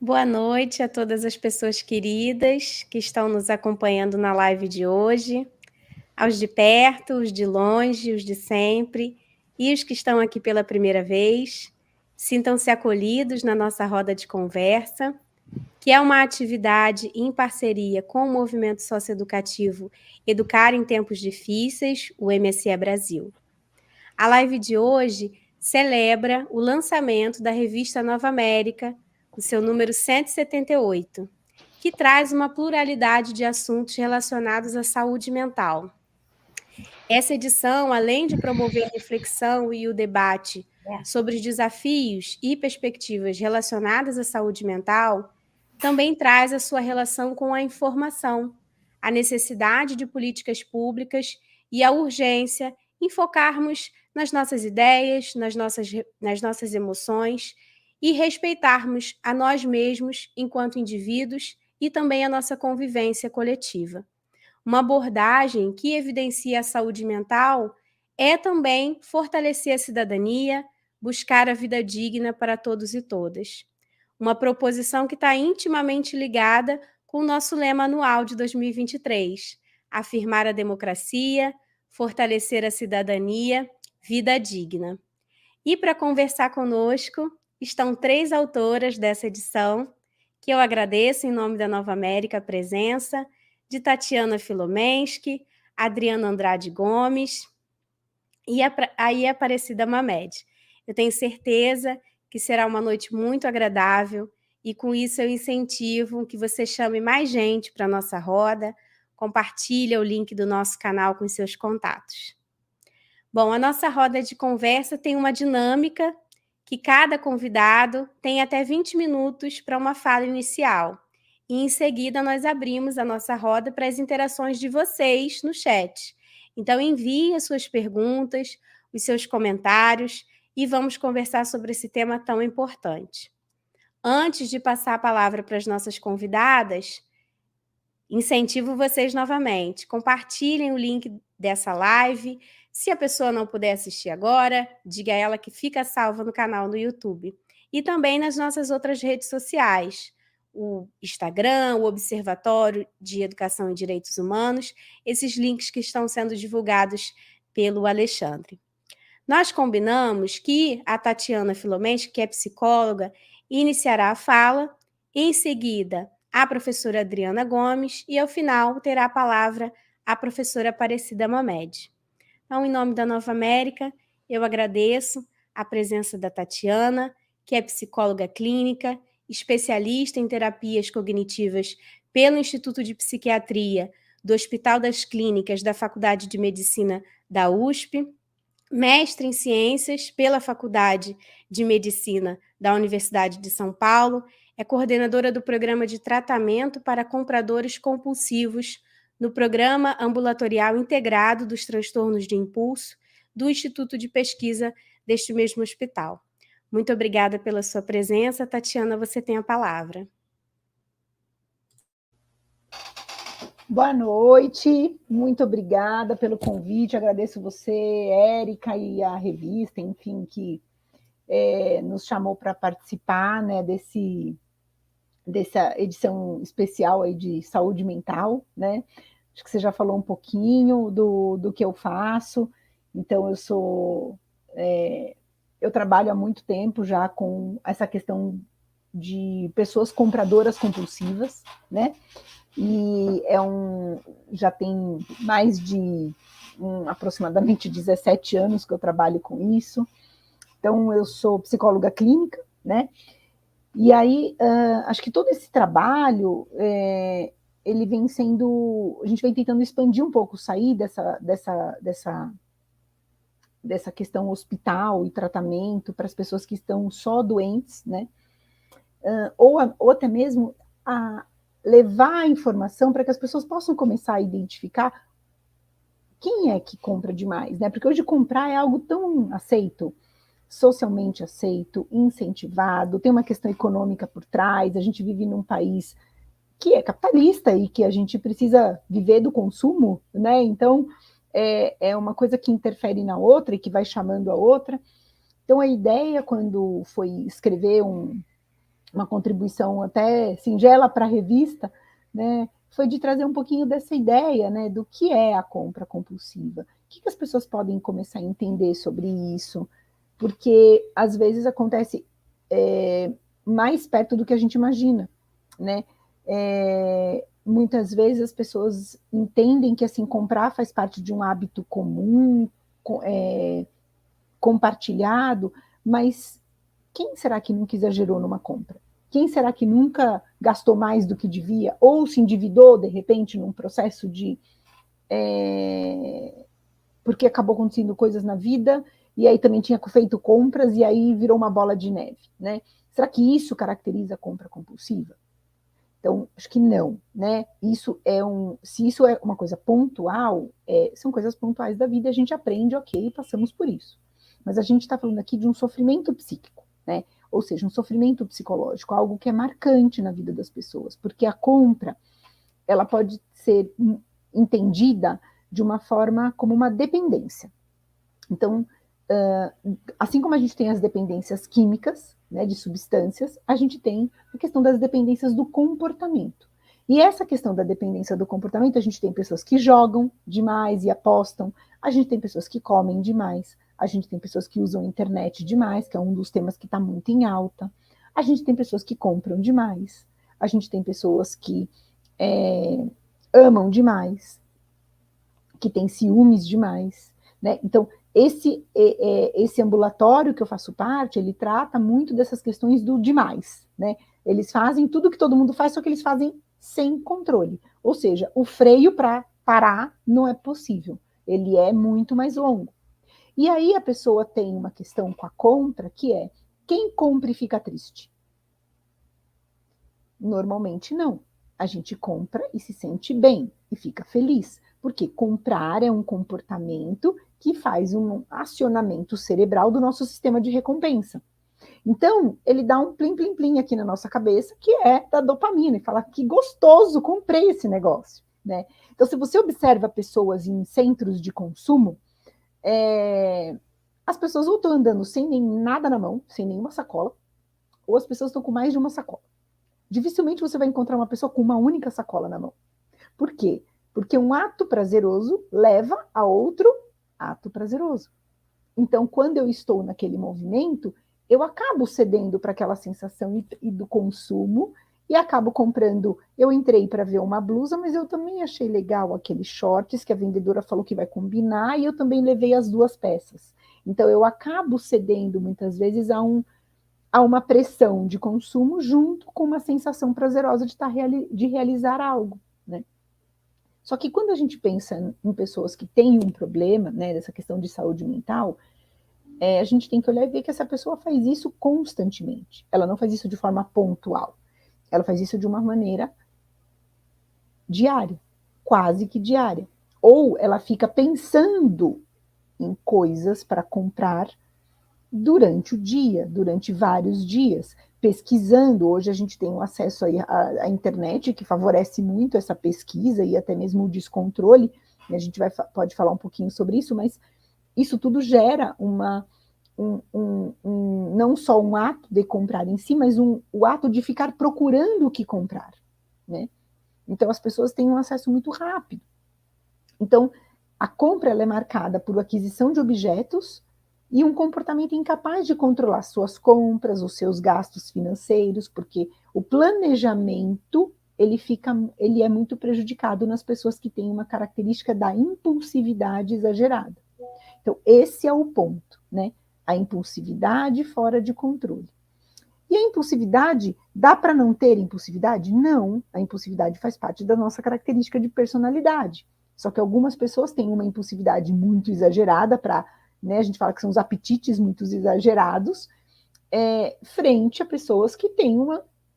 Boa noite a todas as pessoas queridas que estão nos acompanhando na live de hoje, aos de perto, os de longe, os de sempre e os que estão aqui pela primeira vez. Sintam-se acolhidos na nossa roda de conversa, que é uma atividade em parceria com o movimento socioeducativo Educar em Tempos Difíceis, o MSE Brasil. A live de hoje celebra o lançamento da revista Nova América, o seu número 178, que traz uma pluralidade de assuntos relacionados à saúde mental. Essa edição, além de promover a reflexão e o debate sobre os desafios e perspectivas relacionadas à saúde mental, também traz a sua relação com a informação, a necessidade de políticas públicas e a urgência em focarmos nas nossas ideias, nas nossas emoções e respeitarmos a nós mesmos enquanto indivíduos e também a nossa convivência coletiva. Uma abordagem que evidencia a saúde mental é também fortalecer a cidadania, buscar a vida digna para todos e todas. Uma proposição que está intimamente ligada com o nosso lema anual de 2023, afirmar a democracia, fortalecer a cidadania, vida digna. E para conversar conosco estão 3 autoras dessa edição, que eu agradeço em nome da Nova América a presença, de Tatiana Filomensky, Adriana Andrade Gomes e a Aparecida Mamed. Eu tenho certeza que será uma noite muito agradável e com isso eu incentivo que você chame mais gente para a nossa roda, compartilhe o link do nosso canal com seus contatos. Bom, a nossa roda de conversa tem uma dinâmica que cada convidado tem até 20 minutos para uma fala inicial. E em seguida nós abrimos a nossa roda para as interações de vocês no chat. Então envie as suas perguntas, os seus comentários e vamos conversar sobre esse tema tão importante. Antes de passar a palavra para as nossas convidadas, incentivo vocês novamente, compartilhem o link dessa live. Se a pessoa não puder assistir agora, diga a ela que fica salva no canal no YouTube. E também nas nossas outras redes sociais, o Instagram, o Observatório de Educação e Direitos Humanos, esses links que estão sendo divulgados pelo Alexandre. Nós combinamos que a Tatiana Filomensky, que é psicóloga, iniciará a fala, em seguida a professora Adriana Gomes e, ao final, terá a palavra a professora Aparecida Mamed. Então, em nome da Nova América, eu agradeço a presença da Tatiana, que é psicóloga clínica, especialista em terapias cognitivas pelo Instituto de Psiquiatria do Hospital das Clínicas da Faculdade de Medicina da USP, mestre em Ciências pela Faculdade de Medicina da Universidade de São Paulo, é coordenadora do Programa de Tratamento para Compradores Compulsivos no Programa Ambulatorial Integrado dos Transtornos de Impulso do Instituto de Pesquisa deste mesmo hospital. Muito obrigada pela sua presença. Tatiana, você tem a palavra. Boa noite, muito obrigada pelo convite, agradeço você, Érica, e a revista, enfim, que nos chamou para participar, né, dessa edição especial aí de saúde mental, né? Acho que você já falou um pouquinho do que eu faço. Então, eu trabalho há muito tempo já com essa questão de pessoas compradoras compulsivas, né? E já tem mais de aproximadamente 17 anos que eu trabalho com isso. Então, eu sou psicóloga clínica, né? E aí, acho que todo esse trabalho, ele vem sendo... A gente vem tentando expandir um pouco, sair dessa questão hospital e tratamento para as pessoas que estão só doentes, né? Ou até mesmo levar a informação para que as pessoas possam começar a identificar quem é que compra demais, né? Porque hoje comprar é algo tão aceito, socialmente aceito, incentivado, tem uma questão econômica por trás, a gente vive num país que é capitalista e que a gente precisa viver do consumo, né? Então, é uma coisa que interfere na outra e que vai chamando a outra. Então, a ideia, quando foi escrever uma contribuição até singela para a revista, né, foi de trazer um pouquinho dessa ideia, né, do que é a compra compulsiva. O que as pessoas podem começar a entender sobre isso? Porque, às vezes, acontece mais perto do que a gente imagina, né? Muitas vezes as pessoas entendem que, assim, comprar faz parte de um hábito comum, compartilhado, mas quem será que nunca exagerou numa compra? Quem será que nunca gastou mais do que devia? Ou se endividou, de repente, num processo de... porque acabou acontecendo coisas na vida, e aí também tinha feito compras, e aí virou uma bola de neve, né? Será que isso caracteriza a compra compulsiva? Então, acho que não, né? Se isso é uma coisa pontual, são coisas pontuais da vida, a gente aprende, ok, passamos por isso. Mas a gente está falando aqui de um sofrimento psíquico, né? Ou seja, um sofrimento psicológico, algo que é marcante na vida das pessoas, porque a compra, ela pode ser entendida de uma forma como uma dependência. Então, assim como a gente tem as dependências químicas, né, de substâncias, a gente tem a questão das dependências do comportamento. E essa questão da dependência do comportamento, a gente tem pessoas que jogam demais e apostam, a gente tem pessoas que comem demais, a gente tem pessoas que usam a internet demais, que é um dos temas que está muito em alta, a gente tem pessoas que compram demais, a gente tem pessoas que amam demais, que têm ciúmes demais, né? Então, esse ambulatório que eu faço parte, ele trata muito dessas questões do demais, né? Eles fazem tudo que todo mundo faz, só que eles fazem sem controle. Ou seja, o freio para parar não é possível. Ele é muito mais longo. E aí a pessoa tem uma questão com a compra, que é, quem compra e fica triste? Normalmente não. A gente compra e se sente bem e fica feliz, porque comprar é um comportamento que faz um acionamento cerebral do nosso sistema de recompensa. Então, ele dá um plim, plim, plim aqui na nossa cabeça, que é da dopamina, e fala, que gostoso, comprei esse negócio, né? Então, se você observa pessoas em centros de consumo, as pessoas ou estão andando sem nem nada na mão, sem nenhuma sacola, ou as pessoas estão com mais de uma sacola. Dificilmente você vai encontrar uma pessoa com uma única sacola na mão. Por quê? Porque um ato prazeroso leva a outro ato prazeroso. Então, quando eu estou naquele movimento, eu acabo cedendo para aquela sensação e do consumo e acabo comprando. Eu entrei para ver uma blusa, mas eu também achei legal aqueles shorts que a vendedora falou que vai combinar e eu também levei as duas peças. Então, eu acabo cedendo muitas vezes a uma pressão de consumo junto com uma sensação prazerosa de realizar algo, né? Só que quando a gente pensa em pessoas que têm um problema, né, dessa questão de saúde mental, a gente tem que olhar e ver que essa pessoa faz isso constantemente. Ela não faz isso de forma pontual. Ela faz isso de uma maneira diária, quase que diária. Ou ela fica pensando em coisas para comprar durante o dia, durante vários dias, pesquisando. Hoje a gente tem um acesso à internet que favorece muito essa pesquisa e até mesmo o descontrole. A gente pode falar um pouquinho sobre isso, mas isso tudo gera não só um ato de comprar em si, mas o ato de ficar procurando o que comprar, né? Então as pessoas têm um acesso muito rápido. Então a compra ela é marcada por aquisição de objetos e um comportamento incapaz de controlar suas compras, os seus gastos financeiros, porque o planejamento ele é muito prejudicado nas pessoas que têm uma característica da impulsividade exagerada. Então, esse é o ponto, né? A impulsividade fora de controle. E a impulsividade, dá para não ter impulsividade? Não, a impulsividade faz parte da nossa característica de personalidade. Só que algumas pessoas têm uma impulsividade muito exagerada né, a gente fala que são os apetites muito exagerados, frente a pessoas que têm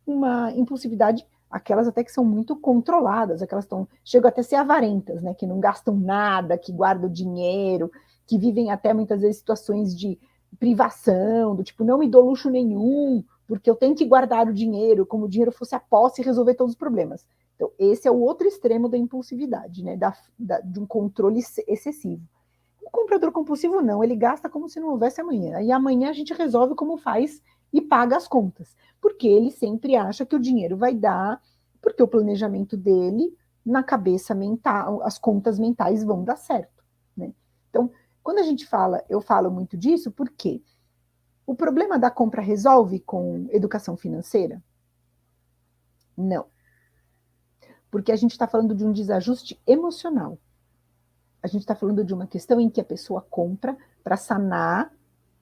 uma impulsividade, aquelas até que são muito controladas, aquelas chegam até a ser avarentas, né, que não gastam nada, que guardam dinheiro, que vivem até muitas vezes situações de privação, do tipo, não me dou luxo nenhum, porque eu tenho que guardar o dinheiro, como o dinheiro fosse a posse e resolver todos os problemas. Então, esse é o outro extremo da impulsividade, né, de um controle excessivo. O comprador compulsivo não, ele gasta como se não houvesse amanhã. E amanhã a gente resolve como faz e paga as contas, porque ele sempre acha que o dinheiro vai dar, porque o planejamento dele, na cabeça mental, as contas mentais vão dar certo, né? Então, quando a gente fala, eu falo muito disso, porque o problema da compra resolve com educação financeira? Não. Porque a gente está falando de um desajuste emocional. A gente está falando de uma questão em que a pessoa compra para sanar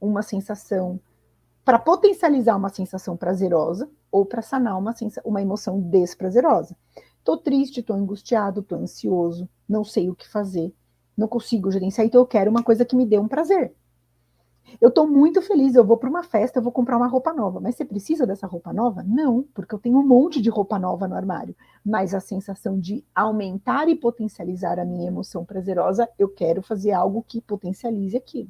uma sensação, para potencializar uma sensação prazerosa ou para sanar uma emoção desprazerosa. Estou triste, estou angustiado, estou ansioso, não sei o que fazer, não consigo gerenciar, então eu quero uma coisa que me dê um prazer. Eu estou muito feliz, eu vou para uma festa, eu vou comprar uma roupa nova. Mas você precisa dessa roupa nova? Não, porque eu tenho um monte de roupa nova no armário. Mas a sensação de aumentar e potencializar a minha emoção prazerosa, eu quero fazer algo que potencialize aquilo.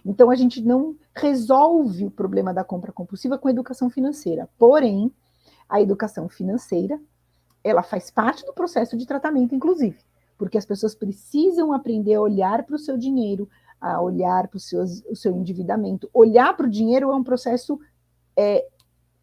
Então, a gente não resolve o problema da compra compulsiva com a educação financeira. Porém, a educação financeira, ela faz parte do processo de tratamento, inclusive. Porque as pessoas precisam aprender a olhar para o seu dinheiro, a olhar para o seu endividamento. Olhar para o dinheiro é um processo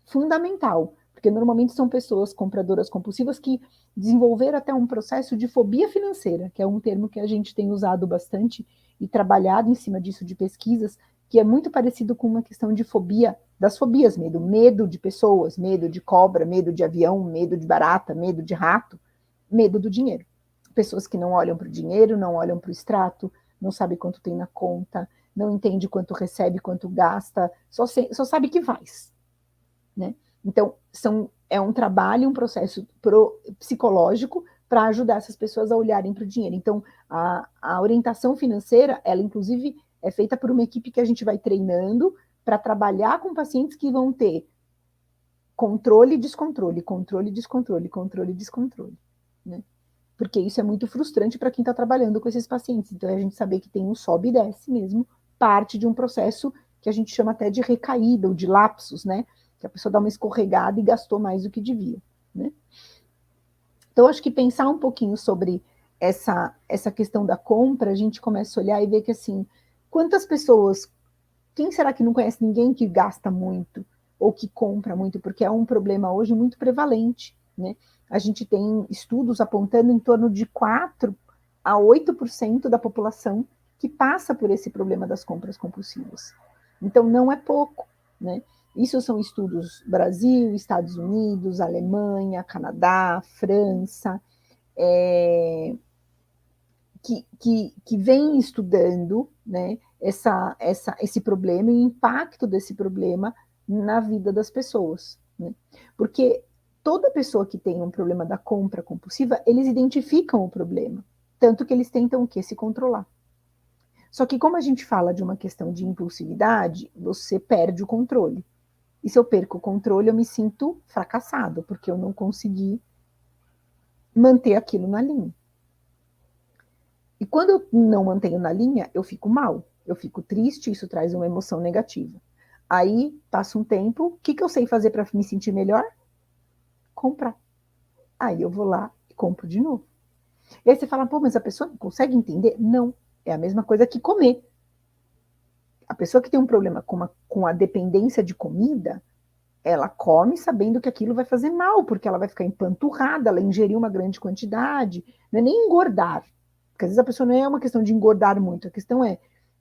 fundamental, porque normalmente são pessoas compradoras compulsivas que desenvolveram até um processo de fobia financeira, que é um termo que a gente tem usado bastante e trabalhado em cima disso de pesquisas, que é muito parecido com uma questão de fobia, das fobias, medo de pessoas, medo de cobra, medo de avião, medo de barata, medo de rato, medo do dinheiro. Pessoas que não olham para o dinheiro, não olham para o extrato, não sabe quanto tem na conta, não entende quanto recebe, quanto gasta, só sabe que faz, né? Então, é um trabalho, um processo psicológico para ajudar essas pessoas a olharem para o dinheiro. Então, a orientação financeira, ela inclusive é feita por uma equipe que a gente vai treinando para trabalhar com pacientes que vão ter controle e descontrole, controle e descontrole, controle e descontrole, né? Porque isso é muito frustrante para quem está trabalhando com esses pacientes. Então, a gente saber que tem um sobe e desce mesmo, parte de um processo que a gente chama até de recaída ou de lapsos, né? Que a pessoa dá uma escorregada e gastou mais do que devia, né? Então, acho que pensar um pouquinho sobre essa questão da compra, a gente começa a olhar e ver que, assim, quantas pessoas, quem será que não conhece ninguém que gasta muito ou que compra muito? Porque é um problema hoje muito prevalente, né? A gente tem estudos apontando em torno de 4 a 8% da população que passa por esse problema das compras compulsivas. Então, não é pouco, né? Isso são estudos Brasil, Estados Unidos, Alemanha, Canadá, França, que vem estudando, né, esse problema e o impacto desse problema na vida das pessoas, né? Porque toda pessoa que tem um problema da compra compulsiva, eles identificam o problema, tanto que eles tentam o quê? Se controlar. Só que como a gente fala de uma questão de impulsividade, você perde o controle. E se eu perco o controle, eu me sinto fracassado, porque eu não consegui manter aquilo na linha. E quando eu não mantenho na linha, eu fico mal, eu fico triste, isso traz uma emoção negativa. Aí, passa um tempo, o que eu sei fazer para me sentir melhor? Comprar. Aí eu vou lá e compro de novo. E aí você fala, pô, mas a pessoa não consegue entender? Não, é a mesma coisa que comer. A pessoa que tem um problema com a dependência de comida, ela come sabendo que aquilo vai fazer mal, porque ela vai ficar empanturrada, ela ingeriu uma grande quantidade, não é nem engordar, porque às vezes a pessoa não é uma questão de engordar muito, a questão é,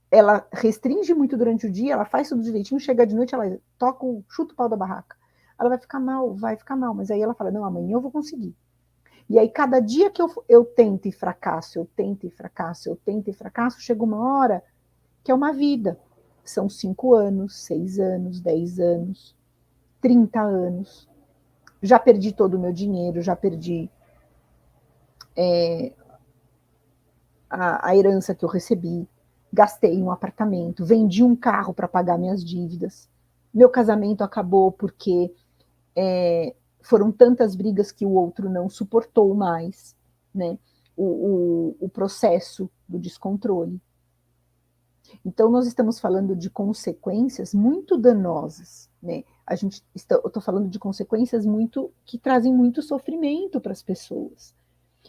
ela restringe muito durante o dia, ela faz tudo direitinho, chega de noite, ela chuta o pau da barraca, ela vai ficar mal, mas aí ela fala, não, amanhã eu vou conseguir. E aí cada dia que eu tento e fracasso, eu tento e fracasso, eu tento e fracasso, chega uma hora que é uma vida. São 5 anos, 6 anos, 10 anos, 30 anos, já perdi todo o meu dinheiro, já perdi a herança que eu recebi, gastei um apartamento, vendi um carro para pagar minhas dívidas, meu casamento acabou porque foram tantas brigas que o outro não suportou mais, né? O processo do descontrole. Então, nós estamos falando de consequências muito danosas, né? Eu estou falando de consequências que trazem muito sofrimento para as pessoas.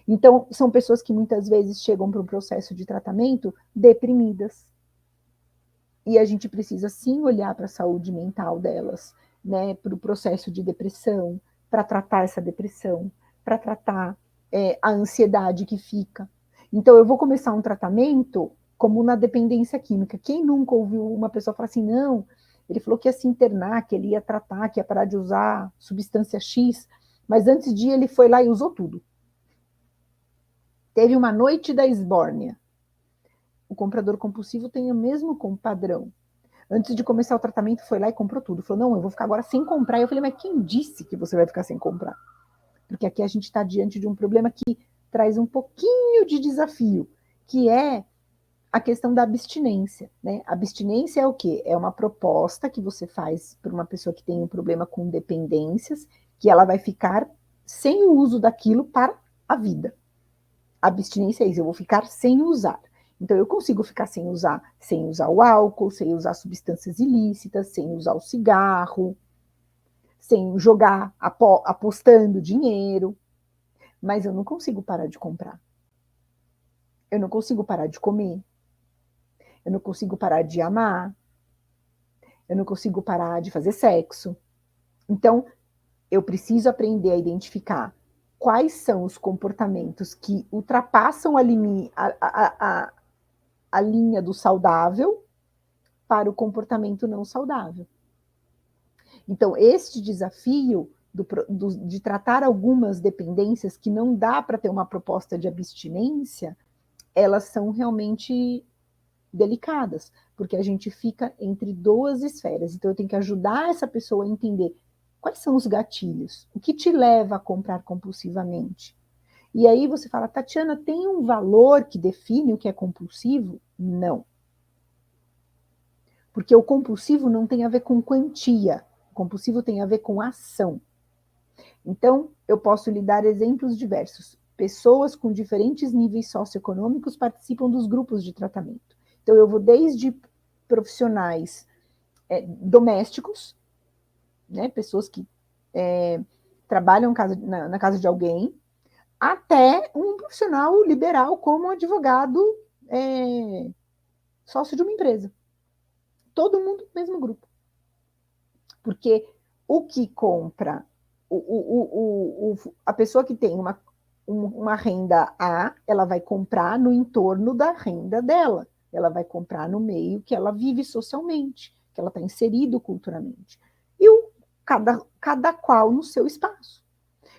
Então, são pessoas que muitas vezes chegam para um processo de tratamento deprimidas. E a gente precisa sim olhar para a saúde mental delas, né, para o processo de depressão, para tratar essa depressão, para tratar a ansiedade que fica. Então, eu vou começar um tratamento como na dependência química. Quem nunca ouviu uma pessoa falar assim, não, ele falou que ia se internar, que ele ia tratar, que ia parar de usar substância X, mas antes de ir, ele foi lá e usou tudo. Teve uma noite da esbórnia. O comprador compulsivo tem o mesmo padrão. Antes de começar o tratamento, foi lá e comprou tudo. Falou, não, eu vou ficar agora sem comprar. Eu falei, mas quem disse que você vai ficar sem comprar? Porque aqui a gente está diante de um problema que traz um pouquinho de desafio, que é a questão da abstinência, né? Abstinência é o quê? É uma proposta que você faz para uma pessoa que tem um problema com dependências, que ela vai ficar sem o uso daquilo para a vida. Abstinência é isso, eu vou ficar sem usar. Então, eu consigo ficar sem usar o álcool, sem usar substâncias ilícitas, sem usar o cigarro, sem jogar apostando dinheiro, mas eu não consigo parar de comprar. Eu não consigo parar de comer. Eu não consigo parar de amar. Eu não consigo parar de fazer sexo. Então, eu preciso aprender a identificar quais são os comportamentos que ultrapassam a linha do saudável para o comportamento não saudável. Então, este desafio de tratar algumas dependências que não dá para ter uma proposta de abstinência, elas são realmente delicadas, porque a gente fica entre duas esferas. Então, eu tenho que ajudar essa pessoa a entender quais são os gatilhos, o que te leva a comprar compulsivamente. E aí você fala, Tatiana, tem um valor que define o que é compulsivo? Não. Porque o compulsivo não tem a ver com quantia, o compulsivo tem a ver com ação. Então, eu posso lhe dar exemplos diversos. Pessoas com diferentes níveis socioeconômicos participam dos grupos de tratamento. Então, eu vou desde profissionais domésticos, né, pessoas que trabalham na casa de alguém, até um profissional liberal como advogado sócio de uma empresa. Todo mundo no mesmo grupo. Porque o que compra, a pessoa que tem uma renda A, ela vai comprar no entorno da renda dela. Ela vai comprar no meio que ela vive socialmente, que ela está inserido culturalmente. E cada qual no seu espaço.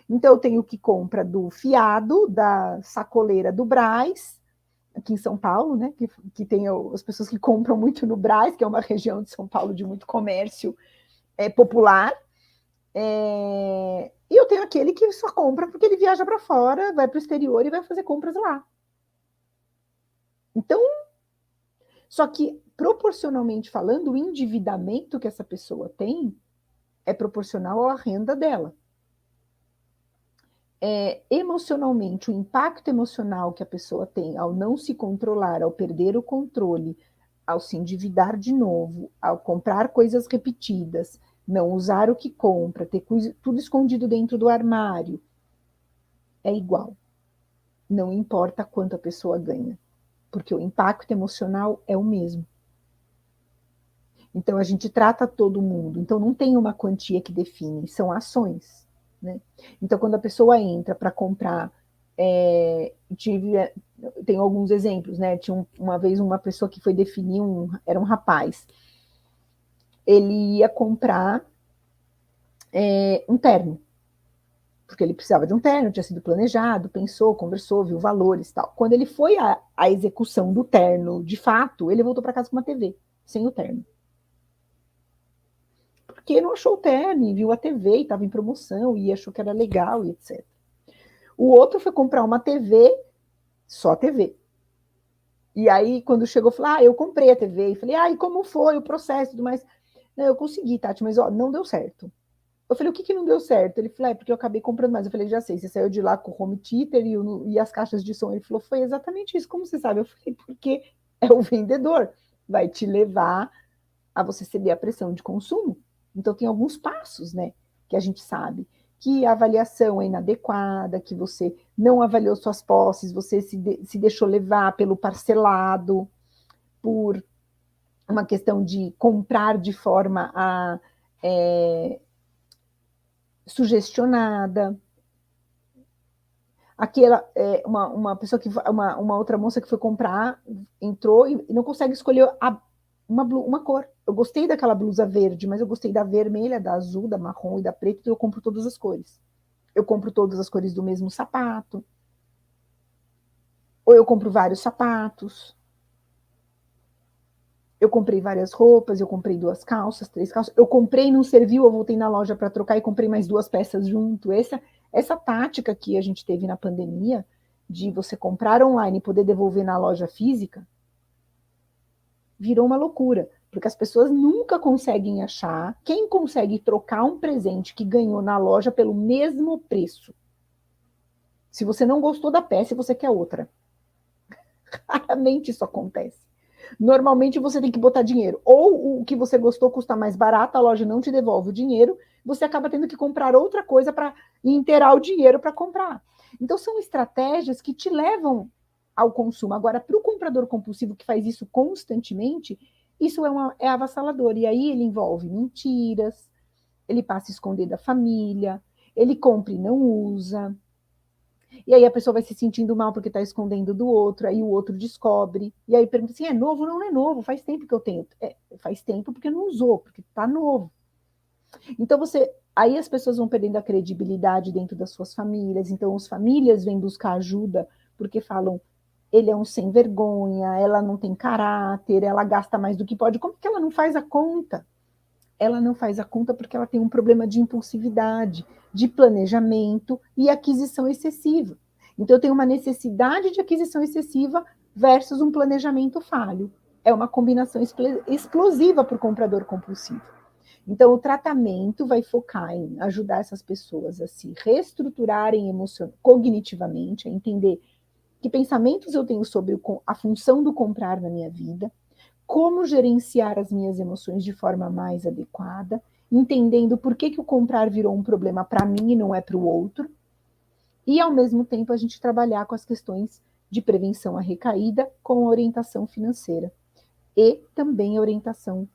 Então, eu tenho que compra do fiado, da sacoleira do Brás, aqui em São Paulo, né? Que tem as pessoas que compram muito no Brás, que é uma região de São Paulo de muito comércio popular. E eu tenho aquele que só compra porque ele viaja para fora, vai para o exterior e vai fazer compras lá. Então, só que proporcionalmente falando, o endividamento que essa pessoa tem é proporcional à renda dela. Emocionalmente, o impacto emocional que a pessoa tem ao não se controlar, ao perder o controle, ao se endividar de novo, ao comprar coisas repetidas, não usar o que compra, ter tudo escondido dentro do armário, é igual. Não importa quanto a pessoa ganha, porque o impacto emocional é o mesmo. Então, a gente trata todo mundo. Então, não tem uma quantia que define, são ações. Né? Então, quando a pessoa entra para comprar, tenho alguns exemplos, né? Tinha uma vez uma pessoa que foi definir, era um rapaz, ele ia comprar um terno, porque ele precisava de um terno, tinha sido planejado, pensou, conversou, viu valores e tal. Quando ele foi à execução do terno, de fato, ele voltou para casa com uma TV, sem o terno. Porque não achou o terno, viu a TV, estava em promoção, e achou que era legal, e etc. O outro foi comprar uma TV, só TV. E aí, quando chegou, falou, eu comprei a TV. E falei, e como foi o processo e tudo mais? Não, eu consegui, Tati, mas não deu certo. Eu falei, o que não deu certo? Ele falou, porque eu acabei comprando mais. Eu falei, já sei, você saiu de lá com o home theater e as caixas de som. Ele falou, foi exatamente isso, como você sabe? Eu falei, porque é o vendedor, vai te levar a você ceder a pressão de consumo. Então, tem alguns passos, né, que a gente sabe. Que a avaliação é inadequada, que você não avaliou suas posses, você se deixou levar pelo parcelado, por uma questão de comprar de forma sugestionada. Aquela, uma pessoa uma outra moça que foi comprar, entrou e não consegue escolher uma cor. Eu gostei daquela blusa verde, mas eu gostei da vermelha, da azul, da marrom e da preta, então eu compro todas as cores. Eu compro todas as cores do mesmo sapato. Ou eu compro vários sapatos. Eu comprei várias roupas, eu comprei 2 calças, 3 calças. Eu comprei, não serviu, eu voltei na loja para trocar e comprei mais 2 peças junto. Essa tática que a gente teve na pandemia, de você comprar online e poder devolver na loja física, virou uma loucura, porque as pessoas nunca conseguem achar quem consegue trocar um presente que ganhou na loja pelo mesmo preço. Se você não gostou da peça, você quer outra. Raramente isso acontece. Normalmente você tem que botar dinheiro. Ou o que você gostou custa mais barato, a loja não te devolve o dinheiro, você acaba tendo que comprar outra coisa para inteirar o dinheiro para comprar. Então são estratégias que te levam ao consumo. Agora, para o comprador compulsivo que faz isso constantemente, isso é avassalador. E aí ele envolve mentiras, ele passa a esconder da família, ele compra e não usa. E aí a pessoa vai se sentindo mal porque está escondendo do outro, aí o outro descobre, e aí pergunta assim, é novo? Não, não é novo, faz tempo que eu tenho. Faz tempo porque não usou, porque está novo. Então aí as pessoas vão perdendo a credibilidade dentro das suas famílias, então as famílias vêm buscar ajuda porque falam, ele é um sem vergonha, ela não tem caráter, ela gasta mais do que pode. Como que ela não faz a conta? Ela não faz a conta porque ela tem um problema de impulsividade, de planejamento e aquisição excessiva. Então, eu tenho uma necessidade de aquisição excessiva versus um planejamento falho. É uma combinação explosiva para o comprador compulsivo. Então, o tratamento vai focar em ajudar essas pessoas a se reestruturarem cognitivamente, a entender que pensamentos eu tenho sobre a função do comprar na minha vida, como gerenciar as minhas emoções de forma mais adequada, entendendo por que o comprar virou um problema para mim e não é para o outro, e ao mesmo tempo a gente trabalhar com as questões de prevenção à recaída com a orientação financeira e também a orientação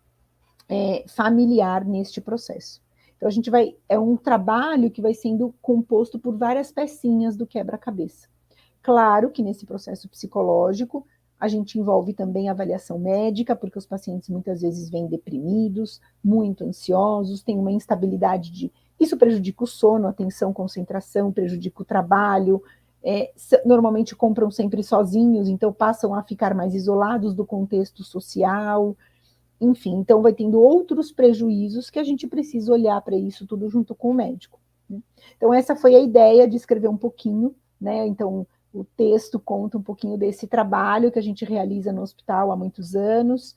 familiar neste processo. Então a gente é um trabalho que vai sendo composto por várias pecinhas do quebra-cabeça. Claro que nesse processo psicológico a gente envolve também a avaliação médica, porque os pacientes muitas vezes vêm deprimidos, muito ansiosos, têm uma instabilidade Isso prejudica o sono, a atenção, concentração, prejudica o trabalho, normalmente compram sempre sozinhos, então passam a ficar mais isolados do contexto social, enfim, então vai tendo outros prejuízos que a gente precisa olhar para isso tudo junto com o médico. Então essa foi a ideia de escrever um pouquinho, né? Então o texto conta um pouquinho desse trabalho que a gente realiza no hospital há muitos anos,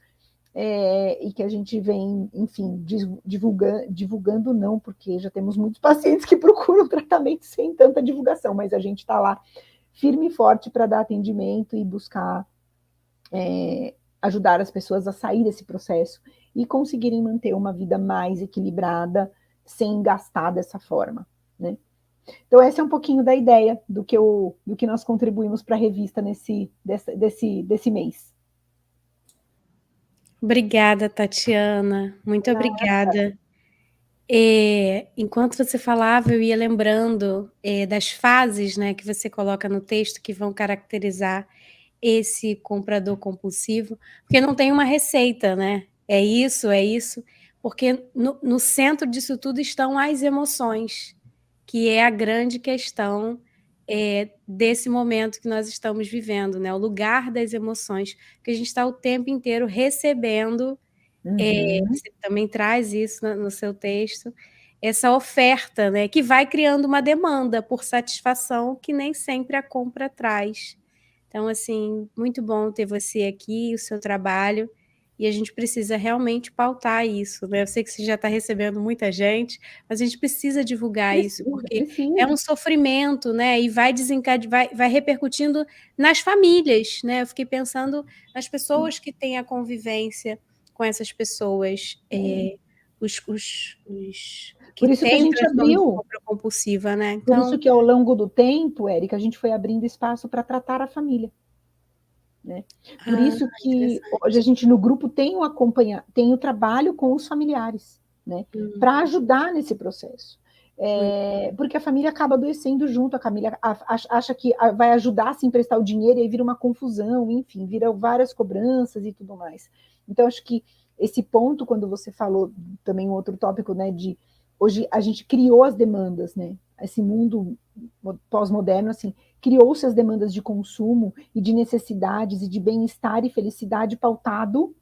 e que a gente vem, enfim, divulgando não, porque já temos muitos pacientes que procuram tratamento sem tanta divulgação, mas a gente está lá firme e forte para dar atendimento e buscar ajudar as pessoas a sair desse processo e conseguirem manter uma vida mais equilibrada sem gastar dessa forma, né? Então, essa é um pouquinho da ideia do que nós contribuímos para a revista desse mês. Obrigada, Tatiana. Muito obrigada. Enquanto você falava, eu ia lembrando das fases, né, que você coloca no texto que vão caracterizar esse comprador compulsivo, porque não tem uma receita, né? É isso, porque no centro disso tudo estão as emoções, que é a grande questão desse momento que nós estamos vivendo, né? O lugar das emoções, que a gente está o tempo inteiro recebendo. Você também traz isso no seu texto, essa oferta, né, que vai criando uma demanda por satisfação que nem sempre a compra traz. Então, assim, muito bom ter você aqui, o seu trabalho, e a gente precisa realmente pautar isso, né? Eu sei que você já está recebendo muita gente, mas a gente precisa divulgar isso, porque é um sofrimento, né? E vai repercutindo nas famílias, né? Eu fiquei pensando nas pessoas que têm a convivência com essas pessoas, que Por isso que a têm gente transtorno de abriu. compra compulsiva, né? Por Então, isso que ao longo do tempo, Érica, a gente foi abrindo espaço para tratar a família. né? Por isso que hoje a gente no grupo tem o trabalho com os familiares, né? Para ajudar nesse processo. Porque a família acaba adoecendo junto, a família acha que vai ajudar a se emprestar o dinheiro e aí vira uma confusão, enfim, vira várias cobranças e tudo mais. Então, acho que esse ponto, quando você falou também um outro tópico, né, de hoje a gente criou as demandas, né? Esse mundo pós-moderno, assim, criou-se as demandas de consumo e de necessidades e de bem-estar e felicidade pautado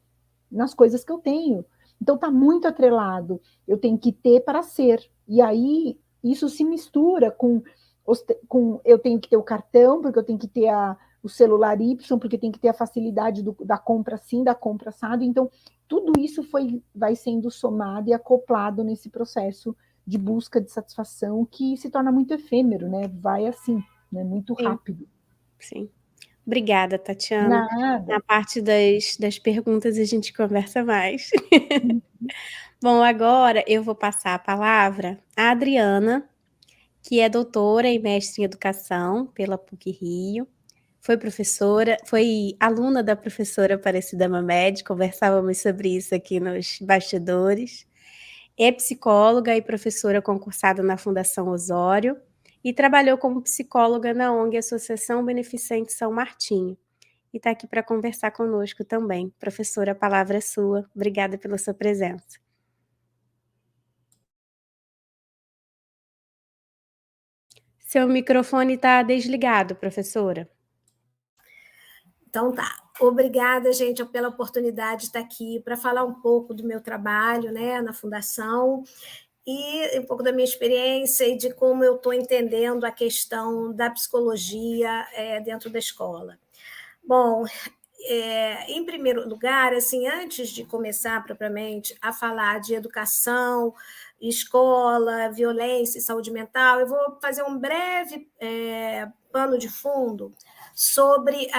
nas coisas que eu tenho. Então está muito atrelado. Eu tenho que ter para ser. E aí isso se mistura com eu tenho que ter o cartão, porque eu tenho que ter o celular Y, porque tem que ter a facilidade da compra sim, da compra assado. Então, tudo isso vai sendo somado e acoplado nesse processo de busca de satisfação que se torna muito efêmero, né? Vai assim, né? Muito rápido. Sim. Obrigada, Tatiana. Nada. Na parte das perguntas a gente conversa mais. Bom, agora eu vou passar a palavra à Adriana, que é doutora e mestre em educação pela PUC-Rio. Foi aluna da professora Aparecida Mamed, conversávamos sobre isso aqui nos bastidores. É psicóloga e professora concursada na Fundação Osório e trabalhou como psicóloga na ONG Associação Beneficente São Martinho. E está aqui para conversar conosco também. Professora, a palavra é sua. Obrigada pela sua presença. Seu microfone está desligado, professora. Então tá. Obrigada, gente, pela oportunidade de estar aqui para falar um pouco do meu trabalho, né, na Fundação e um pouco da minha experiência e de como eu estou entendendo a questão da psicologia dentro da escola. Bom, em primeiro lugar, assim, antes de começar propriamente a falar de educação, escola, violência e saúde mental, eu vou fazer um breve pano de fundo sobre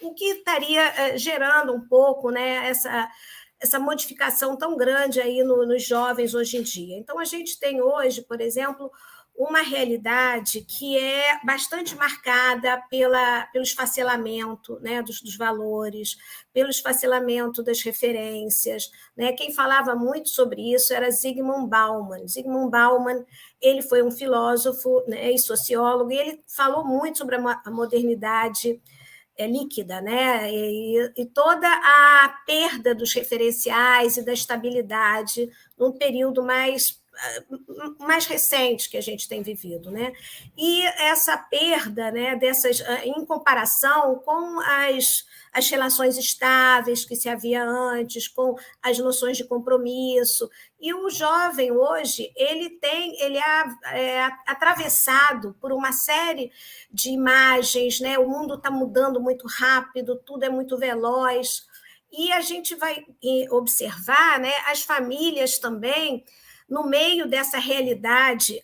o que estaria gerando um pouco, né, essa modificação tão grande aí nos jovens hoje em dia. Então, a gente tem hoje, por exemplo, uma realidade que é bastante marcada pelo esfacelamento, né, dos valores, pelo esfacelamento das referências, né? Quem falava muito sobre isso era Zygmunt Bauman. Zygmunt Bauman, ele foi um filósofo, né, e sociólogo, e ele falou muito sobre a modernidade líquida, né? E toda a perda dos referenciais e da estabilidade num período mais recente que a gente tem vivido, né? E essa perda, né, em comparação com as relações estáveis que se havia antes, com as noções de compromisso. E o jovem hoje, ele é atravessado por uma série de imagens, né? O mundo está mudando muito rápido, tudo é muito veloz. E a gente vai observar, né, as famílias também, no meio dessa realidade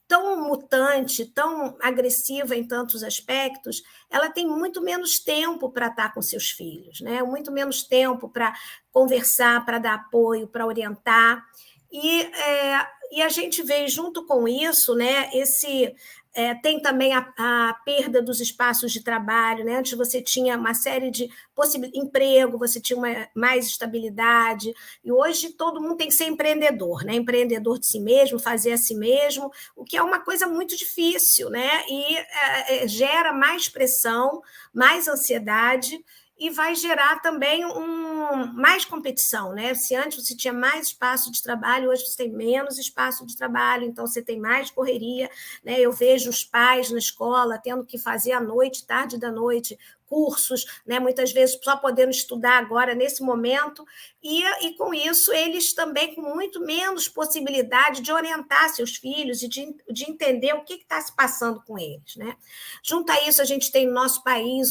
tão mutante, tão agressiva em tantos aspectos, ela tem muito menos tempo para estar com seus filhos, né? Muito menos tempo para conversar, para dar apoio, para orientar. E a gente vê junto com isso, né, tem também a perda dos espaços de trabalho, né? Antes você tinha uma série de emprego, você tinha mais estabilidade, e hoje todo mundo tem que ser empreendedor, né? Empreendedor de si mesmo, fazer a si mesmo, o que é uma coisa muito difícil, né? E gera mais pressão, mais ansiedade, e vai gerar também mais competição, né? Se antes você tinha mais espaço de trabalho, hoje você tem menos espaço de trabalho, então você tem mais correria, né? Eu vejo os pais na escola tendo que fazer à noite, tarde da noite, cursos, né? Muitas vezes só podendo estudar agora, nesse momento, e com isso eles também com muito menos possibilidade de orientar seus filhos e de entender o que está se passando com eles, né? Junto a isso, a gente tem no nosso país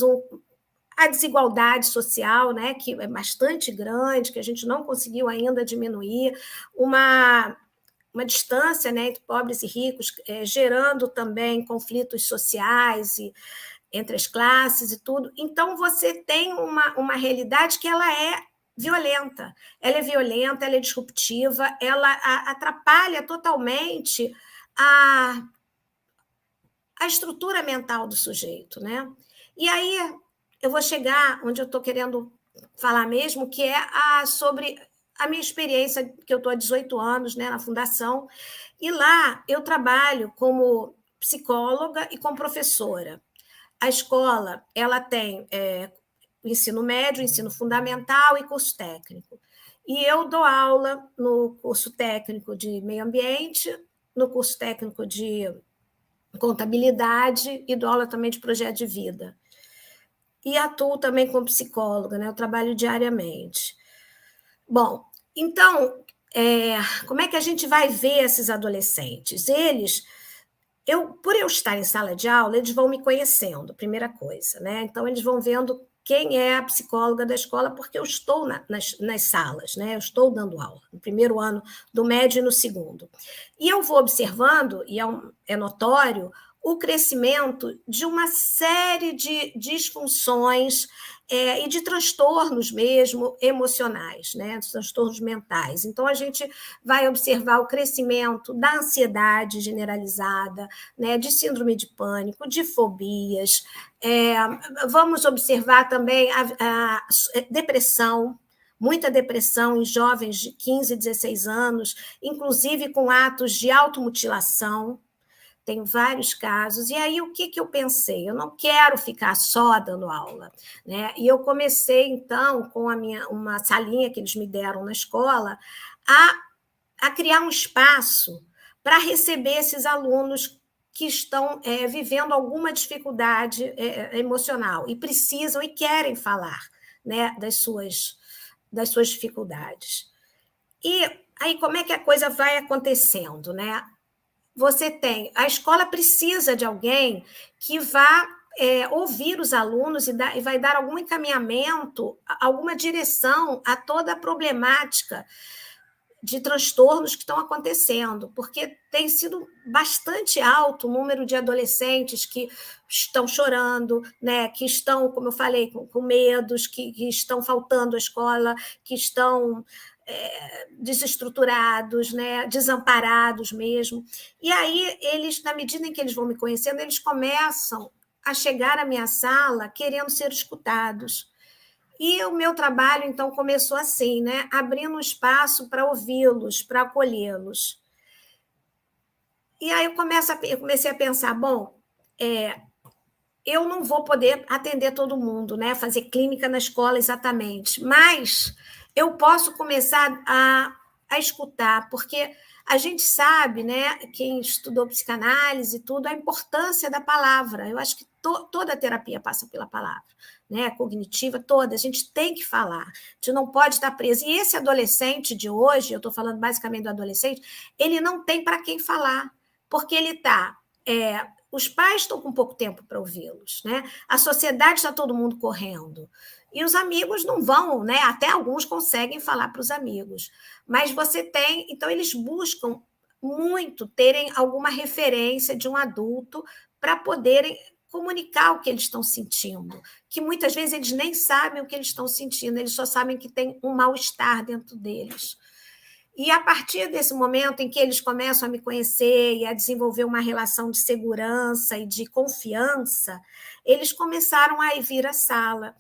a desigualdade social, né, que é bastante grande, que a gente não conseguiu ainda diminuir, uma distância, né, entre pobres e ricos, gerando também conflitos sociais entre as classes e tudo. Então, você tem uma realidade que ela é violenta. Ela é violenta, ela é disruptiva, ela atrapalha totalmente a estrutura mental do sujeito, né? E aí eu vou chegar onde eu estou querendo falar mesmo, que é sobre a minha experiência, que eu estou há 18 anos, né, na Fundação, e lá eu trabalho como psicóloga e como professora. A escola, ela tem ensino médio, ensino fundamental e curso técnico. E eu dou aula no curso técnico de meio ambiente, no curso técnico de contabilidade e dou aula também de projeto de vida. E atuo também como psicóloga, né? Eu trabalho diariamente. Bom, então, como é que a gente vai ver esses adolescentes? Por eu estar em sala de aula, eles vão me conhecendo, primeira coisa, né? Então, eles vão vendo quem é a psicóloga da escola, porque eu estou nas salas, né? Eu estou dando aula, no primeiro ano do médio e no segundo. E eu vou observando, e é notório, o crescimento de uma série de disfunções e de transtornos mesmo emocionais, né? Transtornos mentais. Então, a gente vai observar o crescimento da ansiedade generalizada, né? De síndrome de pânico, de fobias. Vamos observar também a depressão, muita depressão em jovens de 15, 16 anos, inclusive com atos de automutilação. Tem vários casos. E aí, o que eu pensei? Eu não quero ficar só dando aula, né? E eu comecei, então, com uma salinha que eles me deram na escola, a criar um espaço para receber esses alunos que estão vivendo alguma dificuldade emocional e precisam e querem falar, né, das suas dificuldades. E aí, como é que a coisa vai acontecendo, né? A escola precisa de alguém que vá ouvir os alunos e vai dar algum encaminhamento, alguma direção a toda a problemática de transtornos que estão acontecendo, porque tem sido bastante alto o número de adolescentes que estão chorando, né, que estão, como eu falei, com medos, que estão faltando à escola, que estão desestruturados, né, desamparados mesmo. E aí, eles, na medida em que eles vão me conhecendo, eles começam a chegar à minha sala querendo ser escutados. E o meu trabalho, então, começou assim, né, abrindo um espaço para ouvi-los, para acolhê-los. E aí eu comecei a pensar, bom, eu não vou poder atender todo mundo, né, fazer clínica na escola exatamente, mas eu posso começar a escutar, porque a gente sabe, né, quem estudou psicanálise e tudo, a importância da palavra. Eu acho que toda a terapia passa pela palavra, né, cognitiva toda, a gente tem que falar, a gente não pode estar preso. E esse adolescente de hoje, eu estou falando basicamente do adolescente, ele não tem para quem falar, porque ele está... os pais estão com pouco tempo para ouvi-los, né? A sociedade está todo mundo correndo. E os amigos não vão, né? Até alguns conseguem falar para os amigos. Mas você tem... Então, eles buscam muito terem alguma referência de um adulto para poderem comunicar o que eles estão sentindo, que muitas vezes eles nem sabem o que eles estão sentindo, eles só sabem que tem um mal-estar dentro deles. E a partir desse momento em que eles começam a me conhecer e a desenvolver uma relação de segurança e de confiança, eles começaram a vir à sala.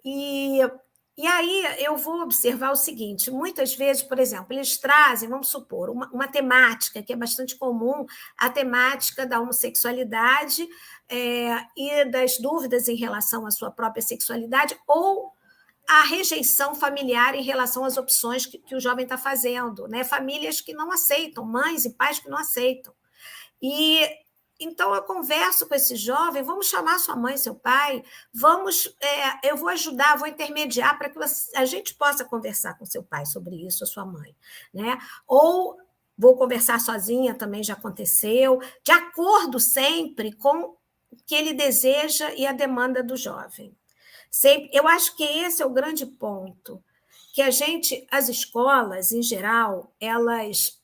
E aí eu vou observar o seguinte, muitas vezes, por exemplo, eles trazem, vamos supor, uma temática que é bastante comum, a temática da homossexualidade e das dúvidas em relação à sua própria sexualidade ou a rejeição familiar em relação às opções que o jovem está fazendo, né? Famílias que não aceitam, mães e pais que não aceitam. E então eu converso com esse jovem, vamos chamar sua mãe, seu pai, eu vou ajudar, vou intermediar para que a gente possa conversar com seu pai sobre isso, a sua mãe, né? Ou vou conversar sozinha, também já aconteceu, de acordo sempre com o que ele deseja e a demanda do jovem. Sempre, eu acho que esse é o grande ponto, que as escolas, em geral, elas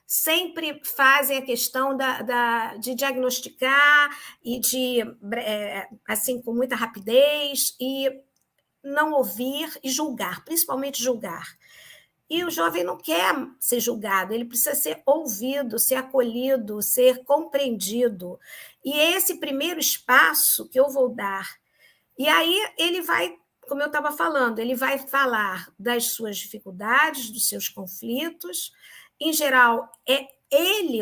sempre fazem a questão de diagnosticar e de, assim, com muita rapidez, e não ouvir e julgar, principalmente julgar. E o jovem não quer ser julgado, ele precisa ser ouvido, ser acolhido, ser compreendido. E é esse primeiro espaço que eu vou dar. E aí ele vai, como eu estava falando, ele vai falar das suas dificuldades, dos seus conflitos. Em geral,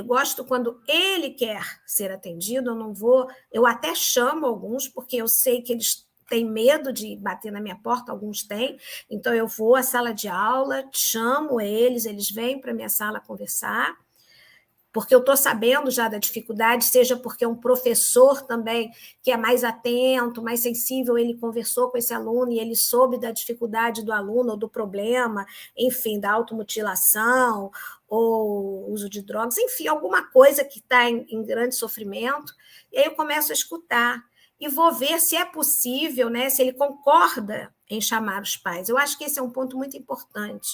gosto quando ele quer ser atendido, eu até chamo alguns, porque eu sei que eles têm medo de bater na minha porta, alguns têm, então eu vou à sala de aula, chamo eles vêm para a minha sala conversar, porque eu estou sabendo já da dificuldade, seja porque um professor também, que é mais atento, mais sensível, ele conversou com esse aluno e ele soube da dificuldade do aluno ou do problema, enfim, da automutilação ou uso de drogas, enfim, alguma coisa que está em grande sofrimento, e aí eu começo a escutar e vou ver se é possível, né, se ele concorda em chamar os pais. Eu acho que esse é um ponto muito importante,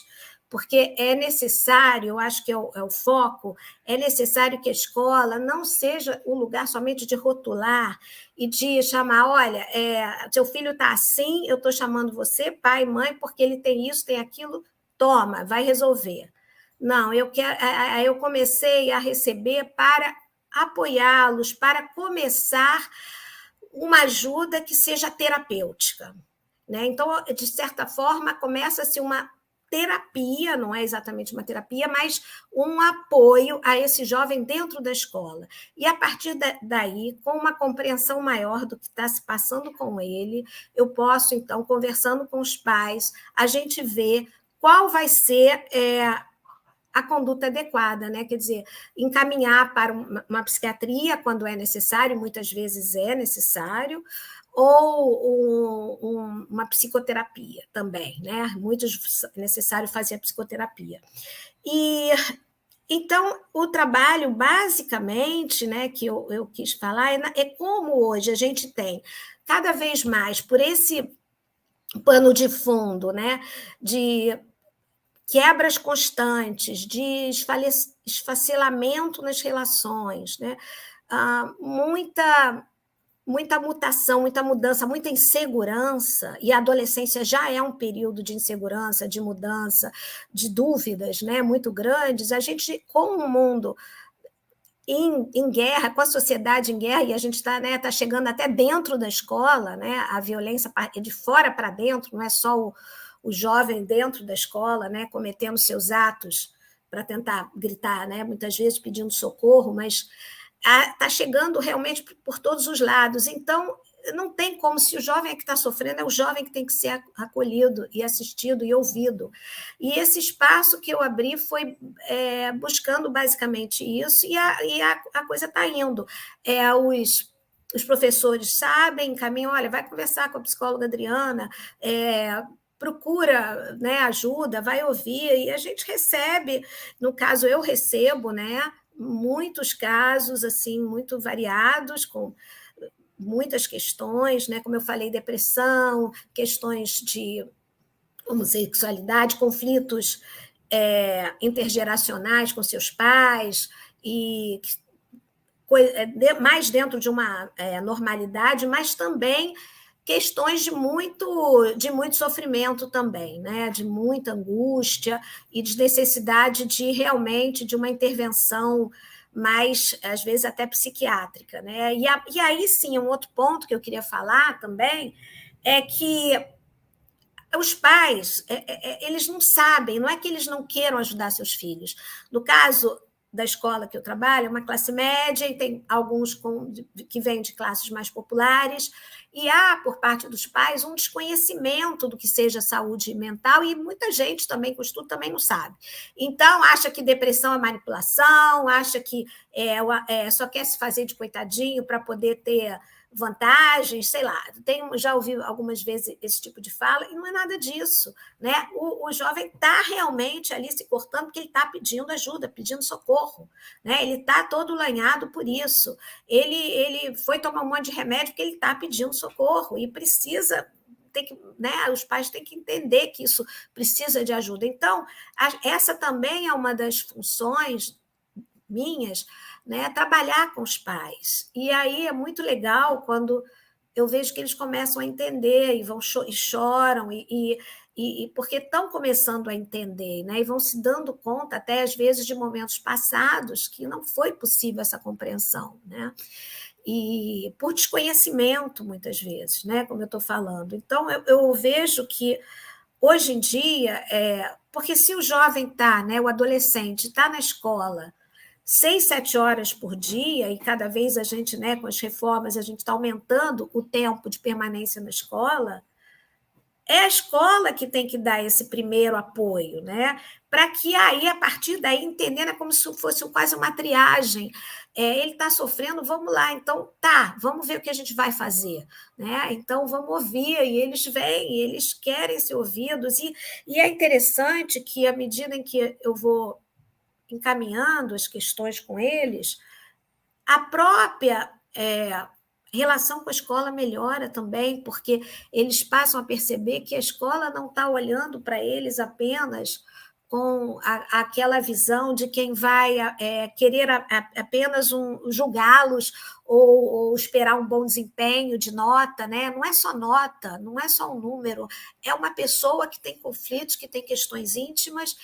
porque é necessário, eu acho que é o foco, é necessário que a escola não seja um lugar somente de rotular e de chamar, olha, seu filho está assim, eu estou chamando você, pai, mãe, porque ele tem isso, tem aquilo, toma, vai resolver. Não, eu comecei a receber para apoiá-los, para começar uma ajuda que seja terapêutica. Né? Então, de certa forma, começa-se uma terapia, não é exatamente uma terapia, mas um apoio a esse jovem dentro da escola. E, a partir daí, com uma compreensão maior do que está se passando com ele, eu posso, então, conversando com os pais, a gente ver qual vai ser a conduta adequada, né? Quer dizer, encaminhar para uma psiquiatria quando é necessário, muitas vezes é necessário, ou uma psicoterapia também, né? Muitos é necessário fazer a psicoterapia. E então, o trabalho, basicamente, né, que eu quis falar, é como hoje a gente tem cada vez mais, por esse pano de fundo, né, de quebras constantes, de esfacelamento nas relações, né? Muita mutação, muita mudança, muita insegurança, e a adolescência já é um período de insegurança, de mudança, de dúvidas, né, muito grandes. A gente, com o mundo em guerra, com a sociedade em guerra, e a gente está, né, tá chegando até dentro da escola, né, a violência de fora para dentro, não é só o jovem dentro da escola, né, cometendo seus atos para tentar gritar, né, muitas vezes pedindo socorro, mas está chegando realmente por todos os lados. Então, não tem como, se o jovem é que está sofrendo, é o jovem que tem que ser acolhido e assistido e ouvido. E esse espaço que eu abri foi buscando basicamente isso, e a coisa está indo. Os professores sabem, encaminham, olha, vai conversar com a psicóloga Adriana, procura, né, ajuda, vai ouvir, e a gente recebe, no caso eu recebo, né, muitos casos assim muito variados, com muitas questões, né, como eu falei, depressão, questões de homossexualidade, conflitos intergeracionais com seus pais, e mais dentro de uma normalidade, mas também questões de muito sofrimento também, né? De muita angústia e de necessidade de realmente de uma intervenção mais, às vezes, até psiquiátrica, né? E aí, sim, um outro ponto que eu queria falar também é que os pais, eles não sabem, não é que eles não queiram ajudar seus filhos. No caso da escola que eu trabalho, é uma classe média, e tem alguns que vêm de classes mais populares, e há, por parte dos pais, um desconhecimento do que seja saúde mental, e muita gente também, com estudo, também não sabe. Então, acha que depressão é manipulação, acha que só quer se fazer de coitadinho para poder ter vantagens, sei lá, já ouvi algumas vezes esse tipo de fala, e não é nada disso, né? O jovem está realmente ali se cortando porque ele está pedindo ajuda, pedindo socorro, né? Ele está todo lanhado por isso, ele foi tomar um monte de remédio porque ele está pedindo socorro e precisa, né, os pais têm que entender que isso precisa de ajuda. Então, essa também é uma das funções minhas, né, trabalhar com os pais. E aí é muito legal quando eu vejo que eles começam a entender e choram, e e porque estão começando a entender, né? E vão se dando conta, até às vezes, de momentos passados que não foi possível essa compreensão, né? E por desconhecimento, muitas vezes, né? Como eu estou falando. Então, eu vejo que, hoje em dia, porque se o jovem está, né, o adolescente está na escola 6, 7 horas por dia, e cada vez a gente, né, com as reformas, a gente está aumentando o tempo de permanência na escola, é a escola que tem que dar esse primeiro apoio, né? Para que aí, a partir daí, entendendo, é como se fosse quase uma triagem. Ele está sofrendo, vamos lá, então tá, vamos ver o que a gente vai fazer, né? Então vamos ouvir, e eles vêm, e eles querem ser ouvidos, e é interessante que, à medida em que eu vou encaminhando as questões com eles, a própria relação com a escola melhora também, porque eles passam a perceber que a escola não está olhando para eles apenas com aquela visão de quem vai querer apenas julgá-los ou esperar um bom desempenho de nota, né? Não é só nota, não é só um número, é uma pessoa que tem conflitos, que tem questões íntimas,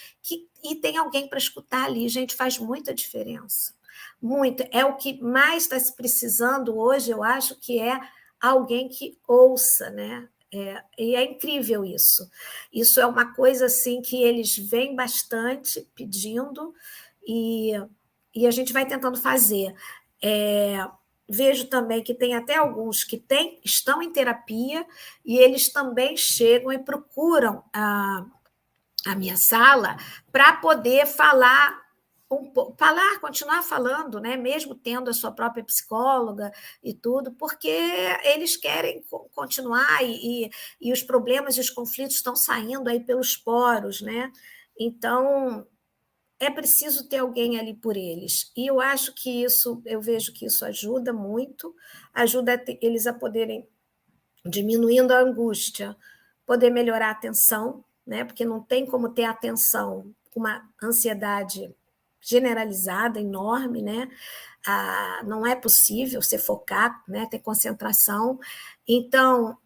e tem alguém para escutar ali. Gente, faz muita diferença. Muito. É o que mais está se precisando hoje, eu acho, que é alguém que ouça, né? E é incrível isso. Isso é uma coisa assim que eles vêm bastante pedindo, e a gente vai tentando fazer. Vejo também que tem até alguns que estão em terapia, e eles também chegam e procuram a minha sala para poder falar continuar falando, né? Mesmo tendo a sua própria psicóloga e tudo, porque eles querem continuar, e os problemas e os conflitos estão saindo aí pelos poros, né? Então, é preciso ter alguém ali por eles. E eu acho que eu vejo que isso ajuda muito, ajuda eles a poderem, diminuindo a angústia, poder melhorar a atenção, né? Porque não tem como ter atenção com uma ansiedade generalizada, enorme, né? Não é possível você focar, né? Ter concentração. Então,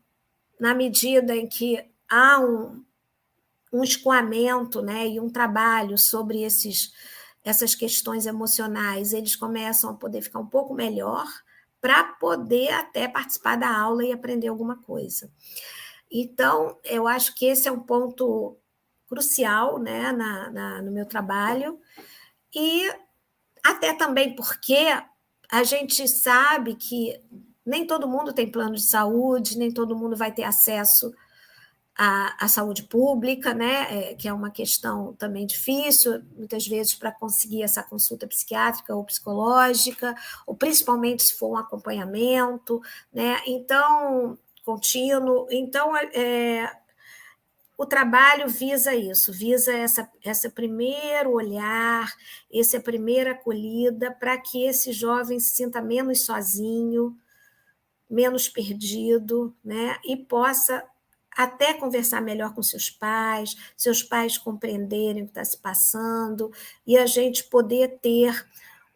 na medida em que há um escoamento, né? E um trabalho sobre essas questões emocionais, eles começam a poder ficar um pouco melhor para poder até participar da aula e aprender alguma coisa. Então, eu acho que esse é um ponto crucial, né? No meu trabalho. E até também porque a gente sabe que nem todo mundo tem plano de saúde, nem todo mundo vai ter acesso à saúde pública, né? Que é uma questão também difícil, muitas vezes, para conseguir essa consulta psiquiátrica ou psicológica, ou principalmente se for um acompanhamento, né? Então, contínuo. Então, o trabalho visa isso, visa esse primeiro olhar, essa primeira acolhida, para que esse jovem se sinta menos sozinho, menos perdido, né? E possa até conversar melhor com seus pais compreenderem o que está se passando, e a gente poder ter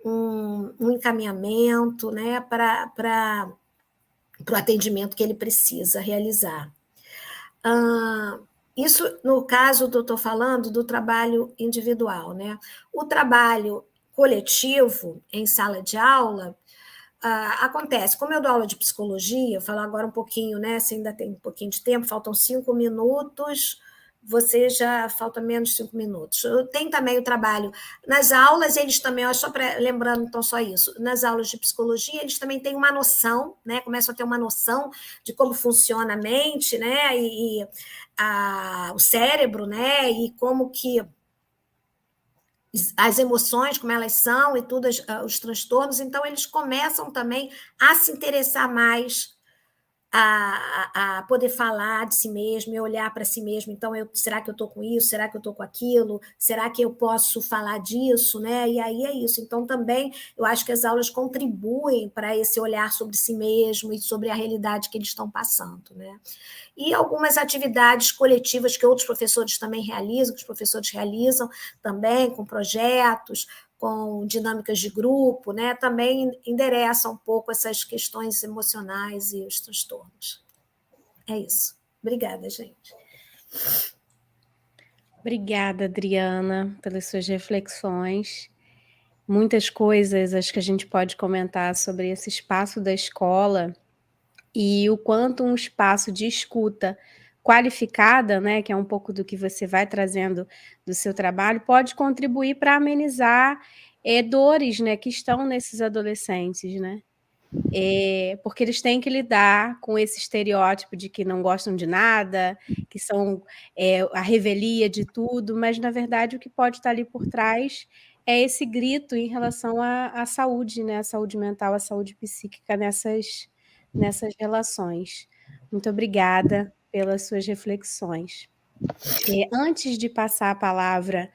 um encaminhamento, né, para o atendimento que ele precisa realizar. Isso, no caso, estou falando do trabalho individual, né? O trabalho coletivo em sala de aula acontece. Como eu dou aula de psicologia, vou falar agora um pouquinho, né? Se ainda tem um pouquinho de tempo, faltam 5 minutos, você já falta menos de 5 minutos. Tem também o trabalho nas aulas, eles também, só lembrando então só isso, nas aulas de psicologia, eles também têm uma noção, né? Começam a ter uma noção de como funciona a mente, né? E o cérebro, né? E como que as emoções, como elas são, e tudo, os transtornos. Então, eles começam também a se interessar mais, a poder falar de si mesmo e olhar para si mesmo. Então, será que eu estou com isso? Será que eu estou com aquilo? Será que eu posso falar disso? Né? E aí é isso. Então, também, eu acho que as aulas contribuem para esse olhar sobre si mesmo e sobre a realidade que eles estão passando. Né? E algumas atividades coletivas que outros professores também realizam, que os professores realizam também, com projetos, com dinâmicas de grupo, né, também endereçam um pouco essas questões emocionais e os transtornos. É isso. Obrigada, gente. Obrigada, Adriana, pelas suas reflexões. Muitas coisas acho que a gente pode comentar sobre esse espaço da escola e o quanto um espaço de escuta qualificada, né, que é um pouco do que você vai trazendo do seu trabalho, pode contribuir para amenizar dores, né, que estão nesses adolescentes, né? Porque eles têm que lidar com esse estereótipo de que não gostam de nada, que são a revelia de tudo, mas na verdade o que pode estar ali por trás é esse grito em relação à saúde, né? A saúde mental, a saúde psíquica nessas relações. Muito obrigada pelas suas reflexões. Antes de passar a palavra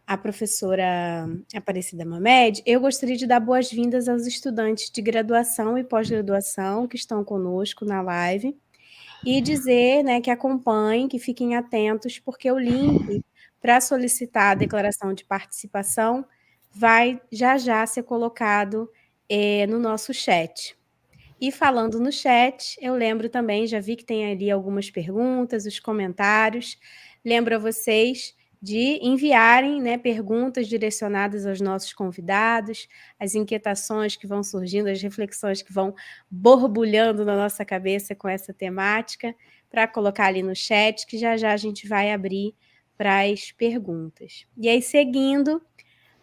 à professora Aparecida Mamed, eu gostaria de dar boas-vindas aos estudantes de graduação e pós-graduação que estão conosco na live e dizer, né, que acompanhem, que fiquem atentos, porque o link para solicitar a declaração de participação vai já ser colocado no nosso chat. E falando no chat, eu lembro também, já vi que tem ali algumas perguntas, os comentários. Lembro a vocês de enviarem, né, perguntas direcionadas aos nossos convidados, as inquietações que vão surgindo, as reflexões que vão borbulhando na nossa cabeça com essa temática, para colocar ali no chat, que já a gente vai abrir para as perguntas. E aí, seguindo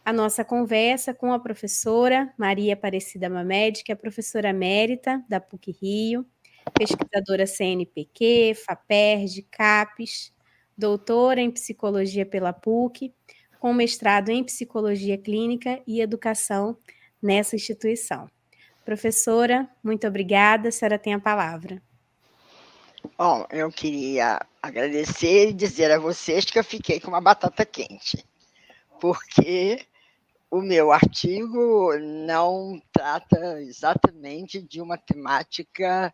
a nossa conversa com a professora Maria Aparecida Mamed, que é professora emérita da PUC-Rio, pesquisadora CNPq, FAPERJ, CAPES, doutora em psicologia pela PUC, com mestrado em psicologia clínica e educação nessa instituição. Professora, muito obrigada, a senhora tem a palavra. Bom, eu queria agradecer e dizer a vocês que eu fiquei com uma batata quente, porque o meu artigo não trata exatamente de uma temática,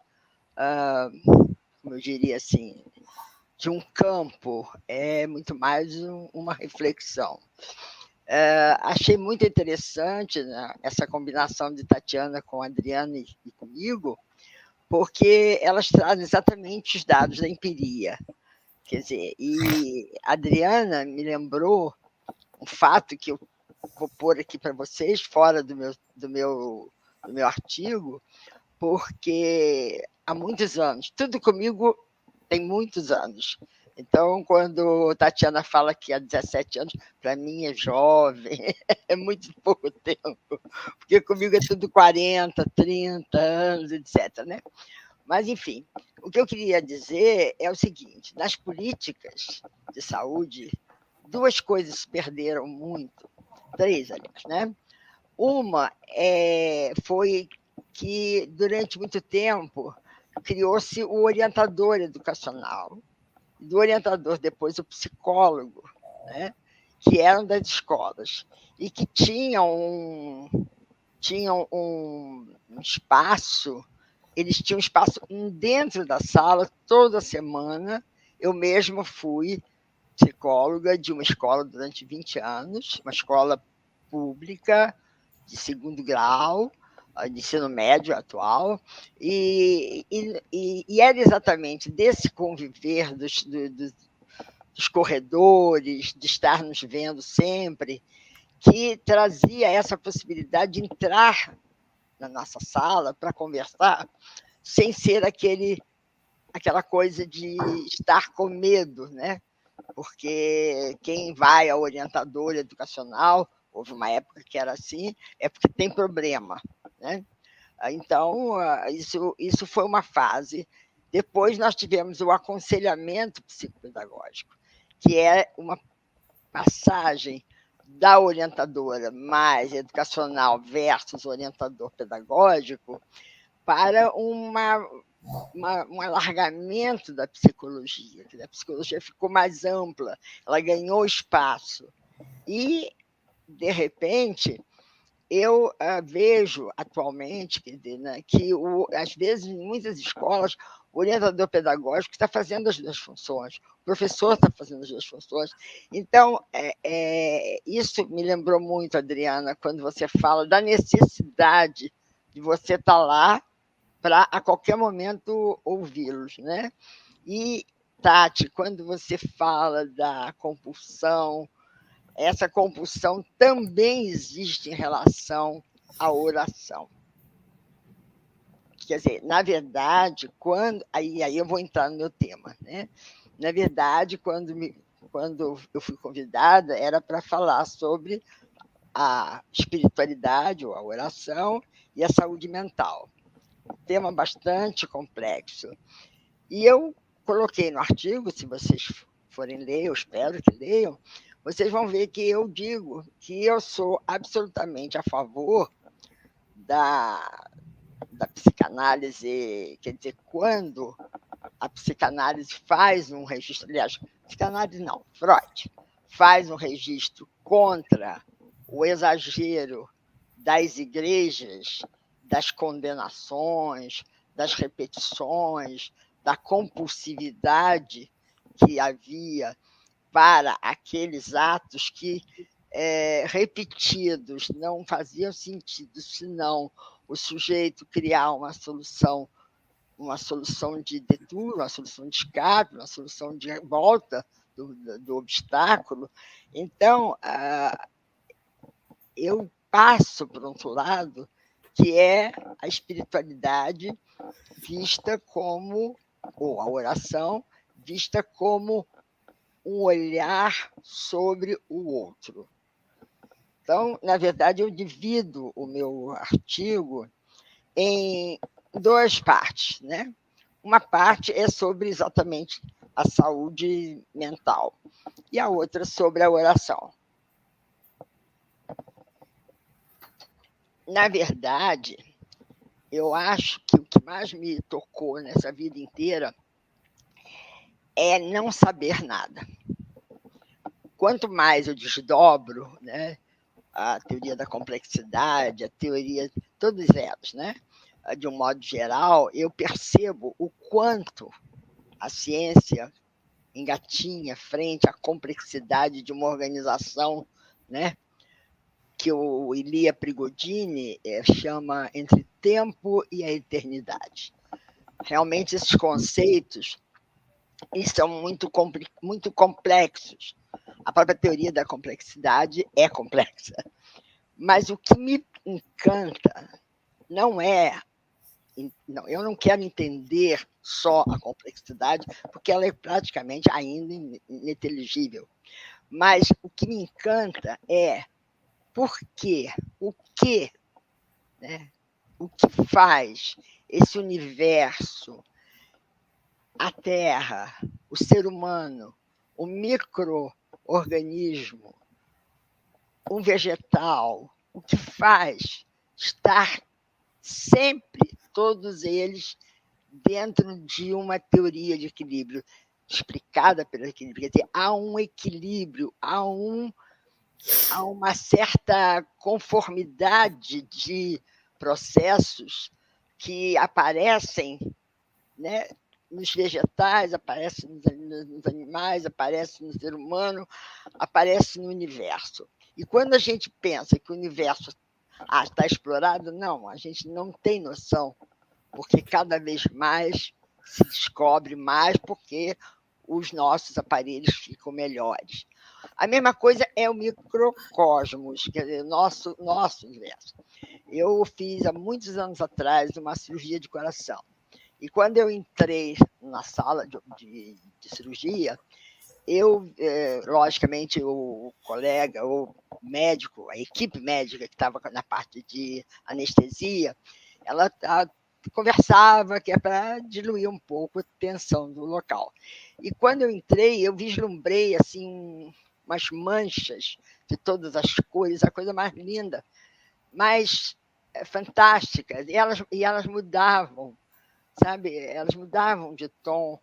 como eu diria assim, de um campo, é muito mais uma reflexão. Achei muito interessante, né, essa combinação de Tatiana com a Adriana e comigo, porque elas trazem exatamente os dados da empiria. Quer dizer, e a Adriana me lembrou um fato que eu vou pôr aqui para vocês, fora do meu artigo, porque há muitos anos, tudo comigo tem muitos anos. Então, quando Tatiana fala que há 17 anos, para mim é jovem, é muito pouco tempo, porque comigo é tudo 40, 30 anos, etc. Né? Mas, enfim, o que eu queria dizer é o seguinte: nas políticas de saúde, duas coisas se perderam muito, três, aliás, né? Uma foi que, durante muito tempo, criou-se o orientador educacional, do orientador depois o psicólogo, né? Que eram das escolas, e que tinham um espaço, eles tinham um espaço dentro da sala toda semana. Eu mesma fui psicóloga de uma escola durante 20 anos, uma escola pública de segundo grau, de ensino médio atual, e era exatamente desse conviver dos corredores, de estar nos vendo sempre, que trazia essa possibilidade de entrar na nossa sala para conversar, sem ser aquela coisa de estar com medo, né? Porque quem vai ao orientador educacional, houve uma época que era assim, é porque tem problema, né? Então, isso foi uma fase. Depois nós tivemos o aconselhamento psicopedagógico, que é uma passagem da orientadora mais educacional versus orientador pedagógico para um alargamento da psicologia, que a psicologia ficou mais ampla, ela ganhou espaço. E, de repente, eu vejo atualmente que, às vezes, em muitas escolas, o orientador pedagógico está fazendo as duas funções, o professor está fazendo as duas funções. Então, isso me lembrou muito, Adriana, quando você fala da necessidade de você estar lá para, a qualquer momento, ouvi-los, né? E Tati, quando você fala da compulsão, essa compulsão também existe em relação à oração. Quer dizer, na verdade, quando. Aí eu vou entrar no meu tema, né? Na verdade, quando eu fui convidada, era para falar sobre a espiritualidade, ou a oração, e a saúde mental. Um tema bastante complexo. E eu coloquei no artigo, se vocês forem ler, eu espero que leiam, vocês vão ver que eu digo que eu sou absolutamente a favor da psicanálise, quer dizer, quando a psicanálise faz um registro, aliás, psicanálise não, Freud faz um registro contra o exagero das igrejas, das condenações, das repetições, da compulsividade que havia para aqueles atos que, repetidos, não faziam sentido, senão o sujeito criar uma solução de detour, uma solução de escape, uma solução de volta do obstáculo. Então, eu passo por outro lado, que é a espiritualidade vista como, ou a oração, vista como um olhar sobre o outro. Então, na verdade, eu divido o meu artigo em duas partes, né? Uma parte é sobre exatamente a saúde mental e a outra sobre a oração. Na verdade, eu acho que o que mais me tocou nessa vida inteira é não saber nada. Quanto mais eu desdobro, né, a teoria da complexidade, a teoria, todas elas, né, de um modo geral, eu percebo o quanto a ciência engatinha frente à complexidade de uma organização, né, que o Ilia Prigogine chama entre tempo e a eternidade. Realmente, esses conceitos são muito complexos. A própria teoria da complexidade é complexa. Mas o que me encanta não é... Não, eu não quero entender só a complexidade, porque ela é praticamente ainda ininteligível. Mas o que me encanta é por quê, o que, né? O que faz esse universo, a Terra, o ser humano, o micro-organismo, um vegetal, o que faz estar sempre, todos eles, dentro de uma teoria de equilíbrio, explicada pelo equilíbrio. Quer dizer, há um equilíbrio, há uma certa conformidade de processos que aparecem, né, nos vegetais, aparecem nos animais, aparecem no ser humano, aparecem no universo. E quando a gente pensa que o universo está explorado, não, a gente não tem noção, porque cada vez mais se descobre mais, porque os nossos aparelhos ficam melhores. A mesma coisa é o microcosmos, quer dizer, nosso universo. Eu fiz, há muitos anos atrás, uma cirurgia de coração. E quando eu entrei na sala de cirurgia, logicamente, o colega, o médico, a equipe médica que estava na parte de anestesia, ela conversava, que é para diluir um pouco a tensão do local. E quando eu entrei, eu vislumbrei assim, umas manchas de todas as cores, a coisa mais linda, mais fantástica. E elas mudavam, sabe? Elas mudavam de tom.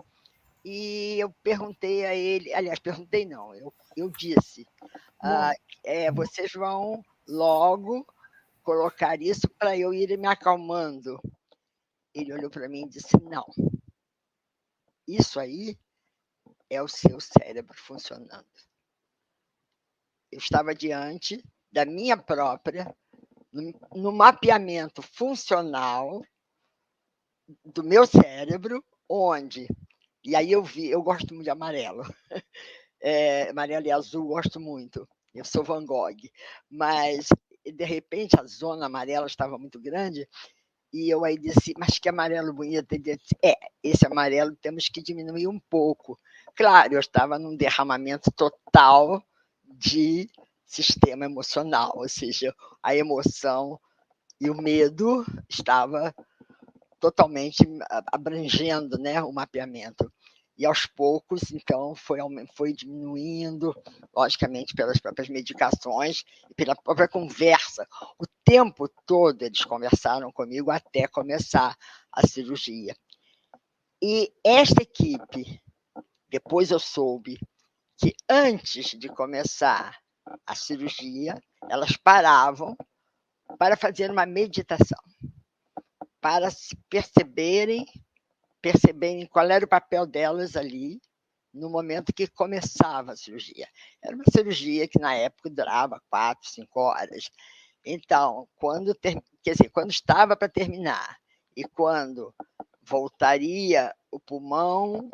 E eu perguntei a ele, aliás, perguntei não, eu disse, vocês vão logo colocar isso para eu ir me acalmando. Ele olhou para mim e disse, não, isso aí é o seu cérebro funcionando. Eu estava diante da minha própria, no mapeamento funcional do meu cérebro, onde E aí eu gosto muito de amarelo. Amarelo e azul, gosto muito. Eu sou Van Gogh. Mas, de repente, a zona amarela estava muito grande, e eu aí disse, mas que amarelo bonito. Ele disse, esse amarelo temos que diminuir um pouco. Claro, eu estava num derramamento total de sistema emocional, ou seja, a emoção e o medo estava totalmente abrangendo, né, o mapeamento. E aos poucos, então, foi diminuindo, logicamente, pelas próprias medicações e pela própria conversa. O tempo todo eles conversaram comigo até começar a cirurgia. E esta equipe, depois eu soube que antes de começar a cirurgia, elas paravam para fazer uma meditação, para se perceberem qual era o papel delas ali no momento que começava a cirurgia. Era uma cirurgia que, na época, durava 4, 5 horas. Então, quando estava para terminar e quando voltaria o pulmão,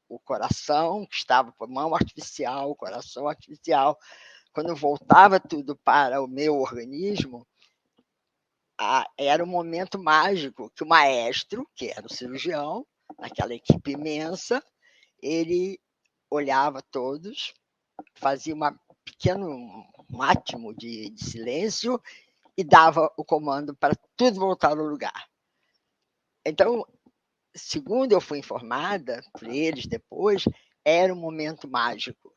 o coração, que estava pulmão artificial, o coração artificial, quando voltava tudo para o meu organismo, era um momento mágico que o maestro, que era o cirurgião, naquela equipe imensa, ele olhava todos, fazia um átimo de silêncio e dava o comando para tudo voltar ao lugar. Então, segundo eu fui informada por eles depois, era um momento mágico.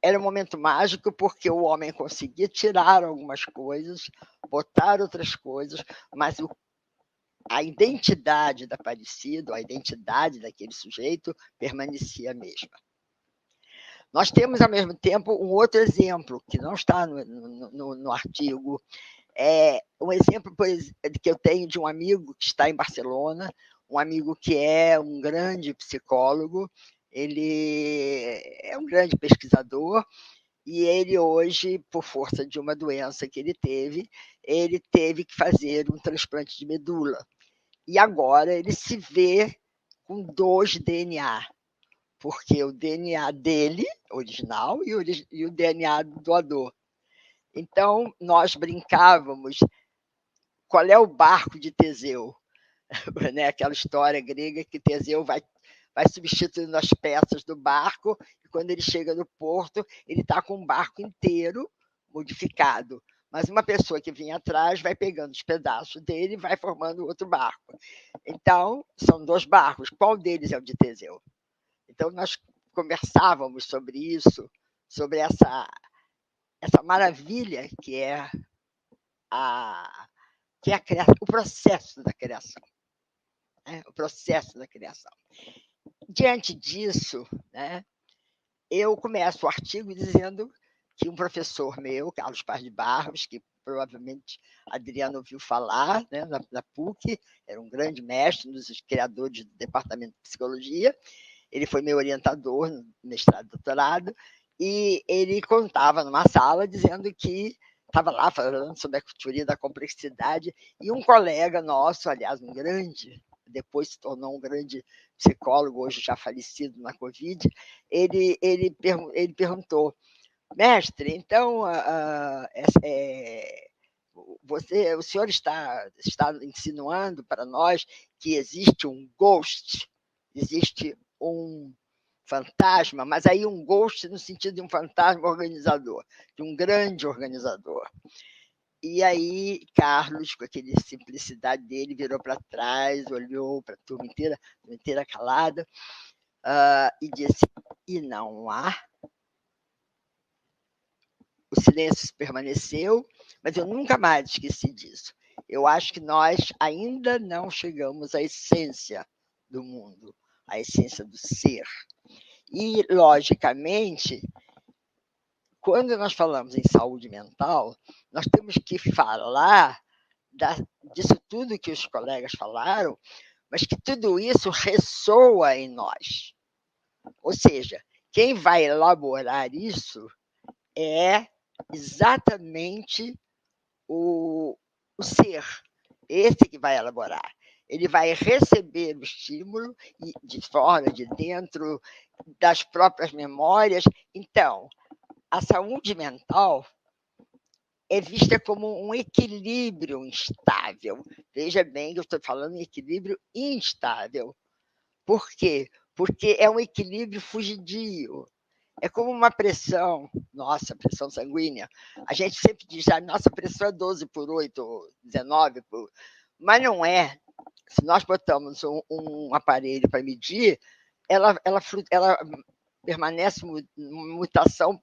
Era um momento mágico porque o homem conseguia tirar algumas coisas, botar outras coisas, mas a identidade da Aparecida, a identidade daquele sujeito permanecia a mesma. Nós temos, ao mesmo tempo, um outro exemplo, que não está no artigo. Um exemplo que eu tenho de um amigo que está em Barcelona, um amigo que é um grande psicólogo, ele é um grande pesquisador, e ele hoje, por força de uma doença que ele teve que fazer um transplante de medula. E agora ele se vê com 2 DNA, porque o DNA dele, original, e o DNA do doador. Então, nós brincávamos, qual é o barco de Teseu? Né? Aquela história grega que Teseu vai substituindo as peças do barco, e quando ele chega no porto, ele está com um barco inteiro modificado. Mas uma pessoa que vinha atrás vai pegando os pedaços dele e vai formando outro barco. Então, são 2 barcos. Qual deles é o de Teseu? Então, nós conversávamos sobre isso, sobre essa maravilha que é o processo da criação. O processo da criação. Diante disso, né, eu começo o artigo dizendo que um professor meu, Carlos Paz de Barros, que provavelmente Adriano ouviu falar, né, na PUC, era um grande mestre, um dos criadores do departamento de psicologia, ele foi meu orientador no mestrado e doutorado, e ele contava numa sala dizendo que estava lá falando sobre a teoria da complexidade, e um colega nosso, aliás, um grande, depois se tornou um grande psicólogo, hoje já falecido na Covid, ele perguntou, mestre, então, o senhor está insinuando para nós que existe um ghost, existe um fantasma, mas aí um ghost no sentido de um fantasma organizador, de um grande organizador. E aí, Carlos, com aquela simplicidade dele, virou para trás, olhou para a turma inteira calada, e disse, e não há? O silêncio permaneceu, mas eu nunca mais esqueci disso. Eu acho que nós ainda não chegamos à essência do mundo, à essência do ser. E, logicamente, quando nós falamos em saúde mental, nós temos que falar disso tudo que os colegas falaram, mas que tudo isso ressoa em nós. Ou seja, quem vai elaborar isso é exatamente o ser, esse que vai elaborar. ele vai receber o estímulo de fora, de dentro, das próprias memórias. Então, a saúde mental é vista como um equilíbrio instável. Veja bem que eu estou falando em equilíbrio instável. Por quê? Porque é um equilíbrio fugidio. É como uma pressão, nossa, pressão sanguínea. A gente sempre diz, nossa pressão é 12/8, 19 por... Mas não é. Se nós botamos um aparelho para medir, ela permanece uma mutação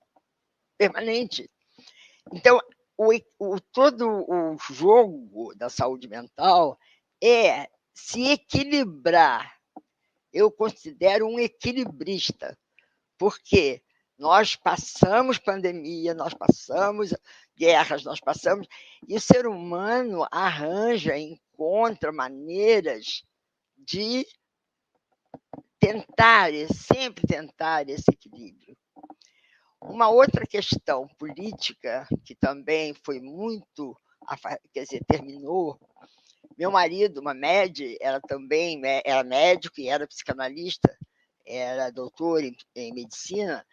permanente. Então, todo o jogo da saúde mental é se equilibrar. Eu considero um equilibrista, porque nós passamos pandemia, nós passamos guerras, e o ser humano encontra maneiras de sempre tentar esse equilíbrio. Uma outra questão política, que também foi muito, terminou. Meu marido, uma médica, ela também era médico e era psicanalista, era doutor em medicina.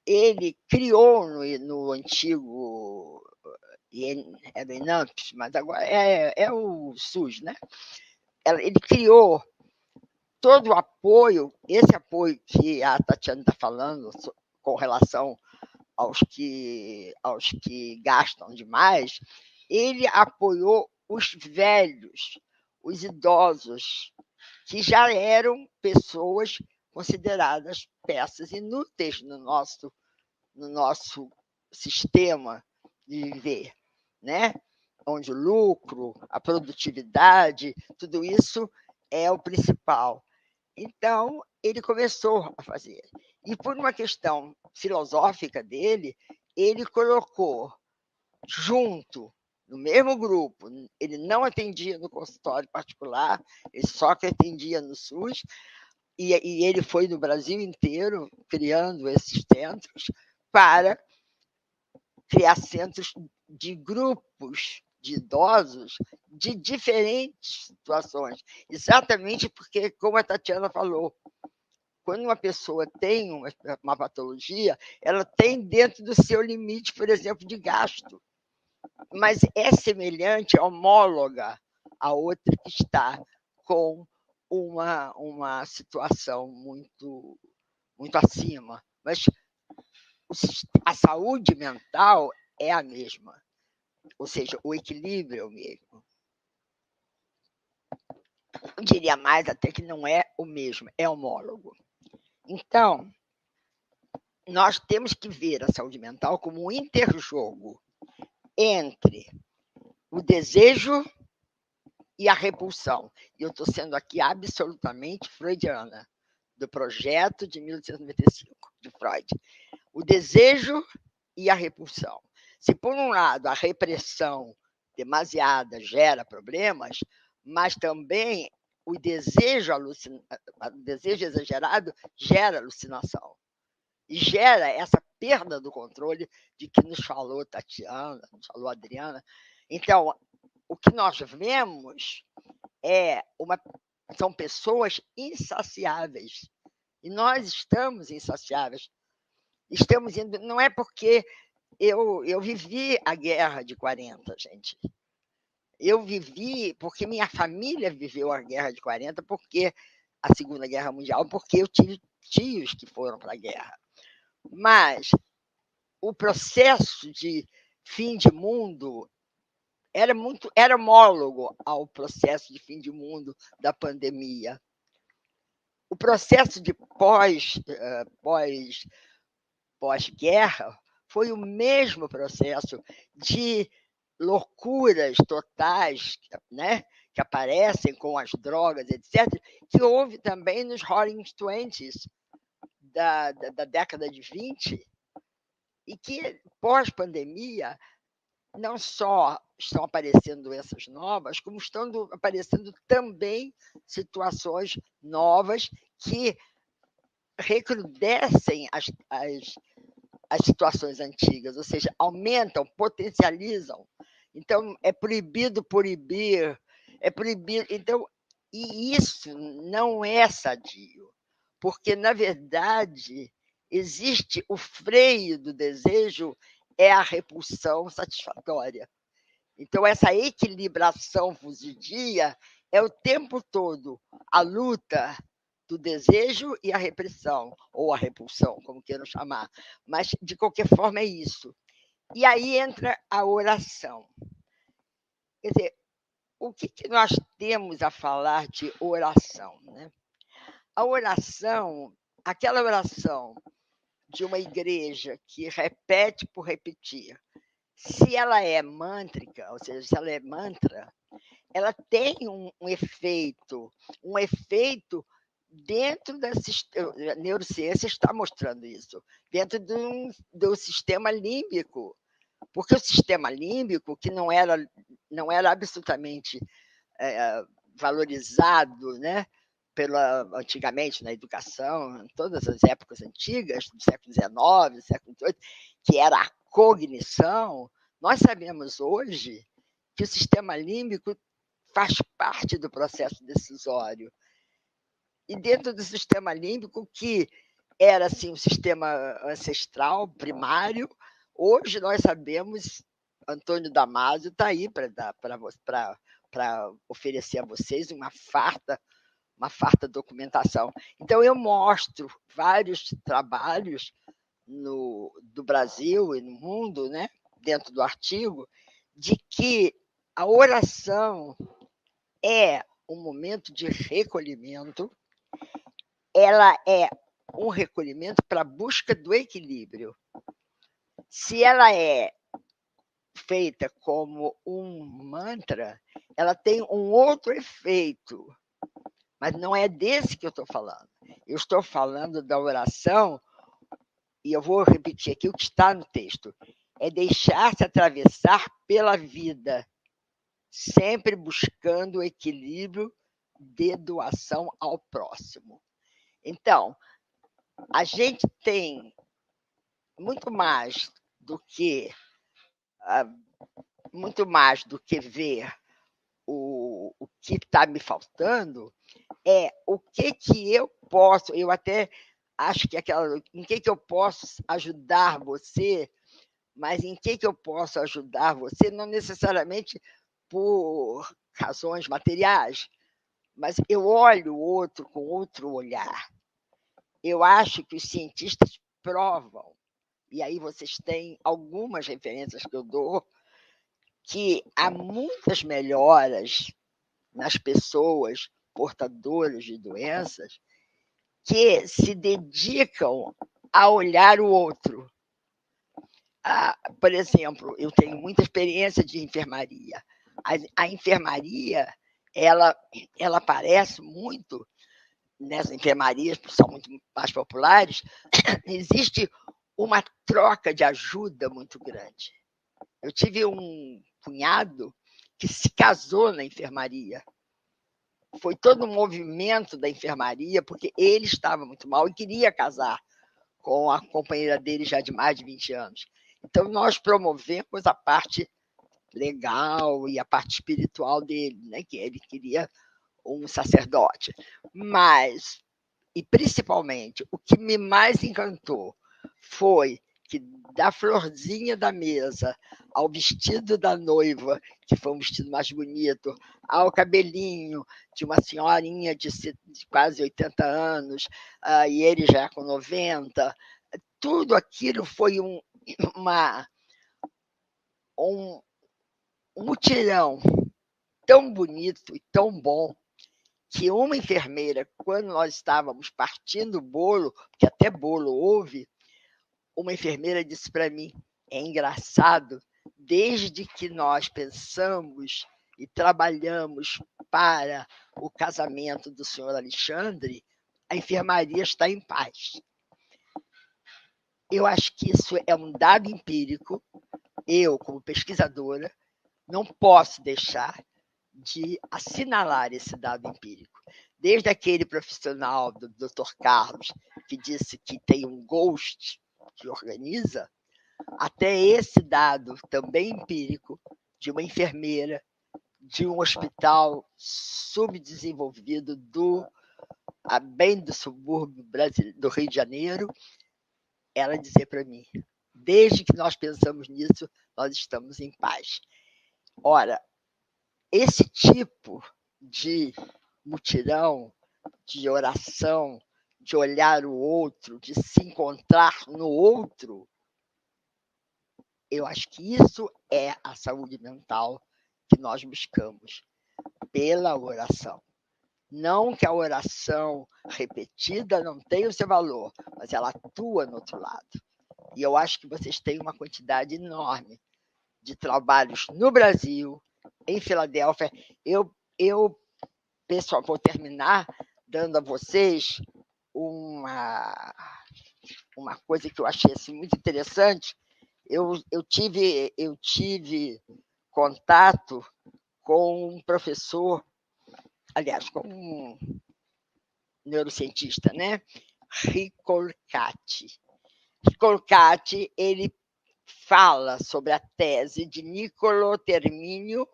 Ele criou no antigo, era o INAMPS, mas agora é o SUS, né? Ele criou todo o apoio, esse apoio que a Tatiana está falando, com relação aos que gastam demais, ele apoiou os velhos, os idosos, que já eram pessoas consideradas peças inúteis no nosso sistema de viver, né? Onde o lucro, a produtividade, tudo isso é o principal. Então, ele começou a fazer. E por uma questão filosófica dele, ele colocou junto, no mesmo grupo, ele não atendia no consultório particular, ele só que atendia no SUS, e ele foi no Brasil inteiro criando esses centros para criar centros de grupos de idosos de diferentes situações, exatamente porque, como a Tatiana falou, quando uma pessoa tem uma patologia, ela tem dentro do seu limite, por exemplo, de gasto, mas é semelhante, homóloga a outra que está com uma situação muito, muito acima. Mas a saúde mental é a mesma, ou seja, o equilíbrio é o mesmo. Eu diria mais até que não é o mesmo, é homólogo. Então, nós temos que ver a saúde mental como um interjogo entre o desejo e a repulsão. E eu estou sendo aqui absolutamente freudiana, do projeto de 1895, de Freud. O desejo e a repulsão. Se, por um lado, a repressão demasiada gera problemas, mas também o desejo exagerado gera alucinação. E gera essa perda do controle de que nos falou Tatiana, nos falou Adriana. Então, o que nós vemos são pessoas insaciáveis. E nós estamos insaciáveis. Estamos indo. Não é porque eu vivi a guerra de 40, gente. Eu vivi porque minha família viveu a guerra de 40, porque a Segunda Guerra Mundial, porque eu tive tios que foram para a guerra. Mas o processo de fim de mundo era homólogo ao processo de fim de mundo da pandemia. O processo de pós-guerra foi o mesmo processo de loucuras totais, né, que aparecem com as drogas, etc., que houve também nos Roaring Twenties da década de 20, e que, pós-pandemia, não só estão aparecendo doenças novas, como estão aparecendo também situações novas que recrudescem as situações antigas, ou seja, aumentam, potencializam. Então, é proibido proibir, é proibido. Então, E isso não é sadio, porque, na verdade, existe o freio do desejo, é a repulsão satisfatória. Então, essa equilibração fugidia é o tempo todo a luta do desejo e a repressão, ou a repulsão, como queiram chamar. Mas, de qualquer forma, é isso. E aí entra a oração. Quer dizer, o que nós temos a falar de oração, né? A oração, aquela oração de uma igreja que repete por repetir, se ela é mântrica, ou seja, se ela é mantra, ela tem um efeito dentro da a neurociência está mostrando isso, dentro do sistema límbico, porque o sistema límbico, que não era absolutamente valorizado, né, antigamente na educação, em todas as épocas antigas, do século XIX, do século XVIII, que era a cognição, nós sabemos hoje que o sistema límbico faz parte do processo decisório. E dentro do sistema límbico, que era assim, um sistema ancestral, primário, hoje nós sabemos, Antônio Damasio está aí para oferecer a vocês uma farta documentação. Então, eu mostro vários trabalhos do Brasil e no mundo, né, dentro do artigo, de que a oração é um momento de recolhimento, ela é um recolhimento para a busca do equilíbrio. Se ela é feita como um mantra, ela tem um outro efeito, mas não é desse que eu estou falando. Eu estou falando da oração, e eu vou repetir aqui o que está no texto, é deixar-se atravessar pela vida, sempre buscando o equilíbrio de doação ao próximo. Então, a gente tem muito mais do que ver o que está me faltando, é o que eu posso, eu até acho que em que eu posso ajudar você, mas em que eu posso ajudar você, não necessariamente por razões materiais, mas eu olho o outro com outro olhar. Eu acho que os cientistas provam, e aí vocês têm algumas referências que eu dou, que há muitas melhoras nas pessoas portadoras de doenças que se dedicam a olhar o outro. Por exemplo, eu tenho muita experiência de enfermaria. A enfermaria, ela aparece muito nessas enfermarias, que são muito mais populares, existe uma troca de ajuda muito grande. Eu tive um cunhado que se casou na enfermaria. Foi todo um movimento da enfermaria, porque ele estava muito mal e queria casar com a companheira dele já de mais de 20 anos. Então, nós promovemos a parte legal e a parte espiritual dele, né? Que ele queria um sacerdote. Mas, e principalmente, o que me mais encantou foi que da florzinha da mesa ao vestido da noiva, que foi um vestido mais bonito, ao cabelinho de uma senhorinha de quase 80 anos, e ele já com 90, tudo aquilo foi um mutirão tão bonito e tão bom, que uma enfermeira, quando nós estávamos partindo o bolo, porque até bolo houve, uma enfermeira disse para mim, é engraçado, desde que nós pensamos e trabalhamos para o casamento do senhor Alexandre, a enfermaria está em paz. Eu acho que isso é um dado empírico. Eu, como pesquisadora, não posso deixar de assinalar esse dado empírico. Desde aquele profissional do Dr. Carlos, que disse que tem um ghost que organiza, até esse dado também empírico de uma enfermeira de um hospital subdesenvolvido bem do subúrbio do Rio de Janeiro, ela dizer para mim: desde que nós pensamos nisso, nós estamos em paz. Ora, esse tipo de mutirão, de oração, de olhar o outro, de se encontrar no outro, eu acho que isso é a saúde mental que nós buscamos pela oração. Não que a oração repetida não tenha o seu valor, mas ela atua no outro lado. E eu acho que vocês têm uma quantidade enorme de trabalhos no Brasil, em Filadélfia. Eu pessoal, vou terminar dando a vocês uma coisa que eu achei assim, muito interessante. Eu tive contato com um professor, aliás, com um neurocientista, né? Ricolcati. Ricolcati, ele fala sobre a tese de Niccolò Terminio,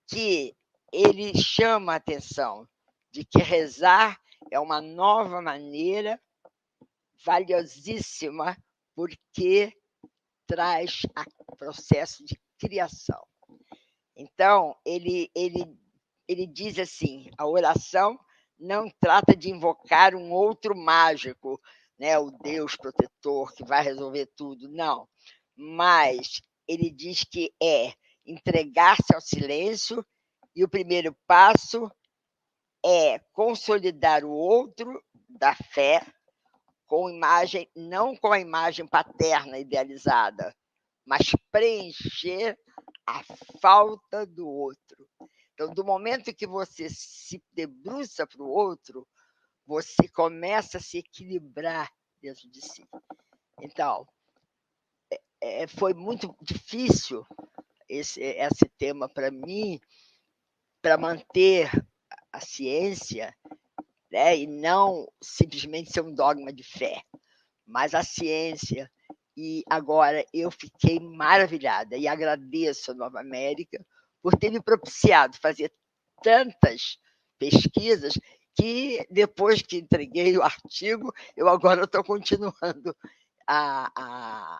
que ele chama a atenção de que rezar é uma nova maneira valiosíssima, porque traz o processo de criação. Então, ele diz assim: a oração não trata de invocar um outro mágico, né, o Deus protetor que vai resolver tudo, não. Mas ele diz que é entregar-se ao silêncio, e o primeiro passo é consolidar o outro da fé com imagem, não com a imagem paterna idealizada, mas preencher a falta do outro. Então, do momento que você se debruça para o outro, você começa a se equilibrar dentro de si. Então, foi muito difícil esse tema para mim, para manter a ciência, né, e não simplesmente ser um dogma de fé, mas a ciência. E agora eu fiquei maravilhada e agradeço a Nova América por ter me propiciado fazer tantas pesquisas que, depois que entreguei o artigo, eu agora estou continuando a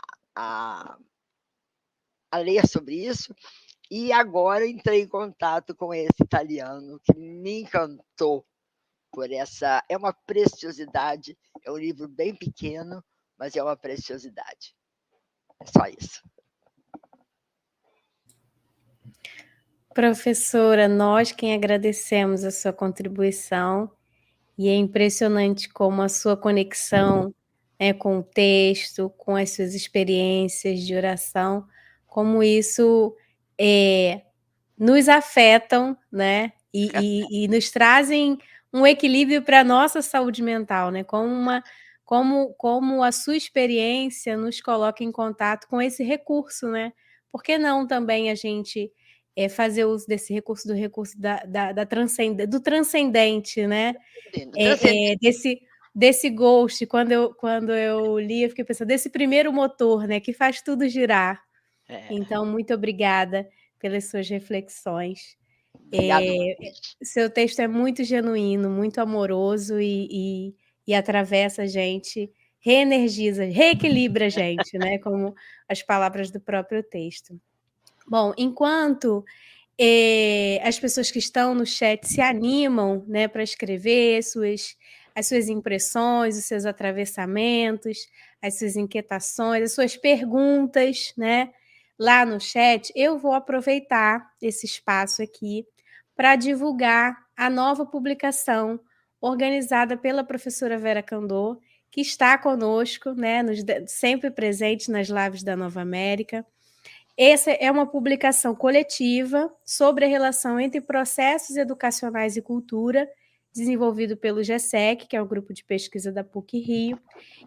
ler sobre isso. E agora entrei em contato com esse italiano que me encantou por essa... É uma preciosidade, é um livro bem pequeno, mas é uma preciosidade. É só isso. Professora, nós quem agradecemos a sua contribuição, e é impressionante como a sua conexão, né, com o texto, com as suas experiências de oração, como isso nos afetam, né, e nos trazem um equilíbrio para a nossa saúde mental, né, como a sua experiência nos coloca em contato com esse recurso, né? Por que não também a gente fazer uso desse recurso, do transcendente, né? Desse ghost, quando eu li, eu fiquei pensando, desse primeiro motor, né, que faz tudo girar. Então, muito obrigada pelas suas reflexões. Seu texto é muito genuíno, muito amoroso e atravessa a gente, reenergiza, reequilibra a gente, né, como as palavras do próprio texto. Bom, enquanto as pessoas que estão no chat se animam, né, para escrever as suas impressões, os seus atravessamentos, as suas inquietações, as suas perguntas, né, lá no chat, eu vou aproveitar esse espaço aqui para divulgar a nova publicação organizada pela professora Vera Candor, que está conosco, né, sempre presente nas lives da Nova América. Essa é uma publicação coletiva sobre a relação entre processos educacionais e cultura, desenvolvido pelo GESEC, que é o grupo de pesquisa da PUC-Rio,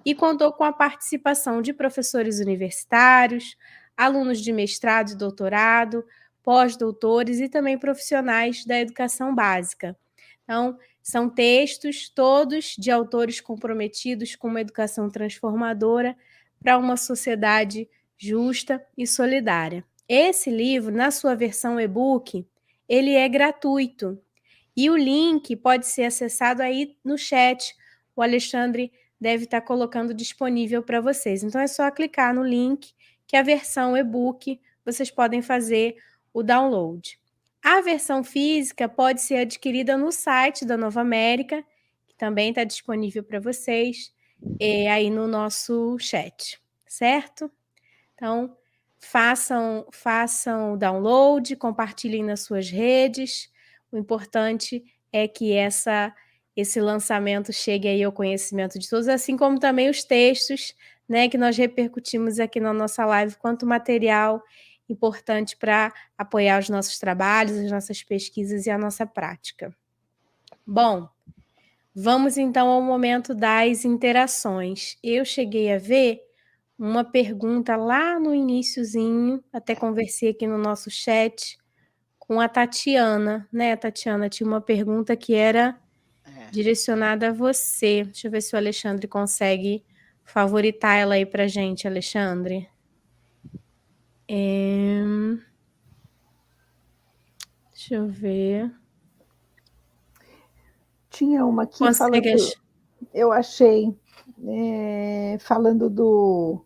e contou com a participação de professores universitários, alunos de mestrado e doutorado, pós-doutores e também profissionais da educação básica. Então, são textos todos de autores comprometidos com uma educação transformadora para uma sociedade justa e solidária. Esse livro, na sua versão e-book, ele é gratuito. E o link pode ser acessado aí no chat. O Alexandre deve estar colocando disponível para vocês. Então, é só clicar no link, que a versão e-book, vocês podem fazer o download. A versão física pode ser adquirida no site da Nova América, que também está disponível para vocês, aí no nosso chat, certo? Então, façam o download, compartilhem nas suas redes. O importante é que esse lançamento chegue aí ao conhecimento de todos, assim como também os textos, né, que nós repercutimos aqui na nossa live, quanto material importante para apoiar os nossos trabalhos, as nossas pesquisas e a nossa prática. Bom, vamos então ao momento das interações. Eu cheguei a ver uma pergunta lá no iniciozinho, até conversei aqui no nosso chat com a Tatiana, né, Tatiana? Tinha uma pergunta que era direcionada a você. Deixa eu ver se o Alexandre consegue favoritar ela aí pra gente, Alexandre. Deixa eu ver. Tinha uma aqui Consegue falando, eu achei, falando do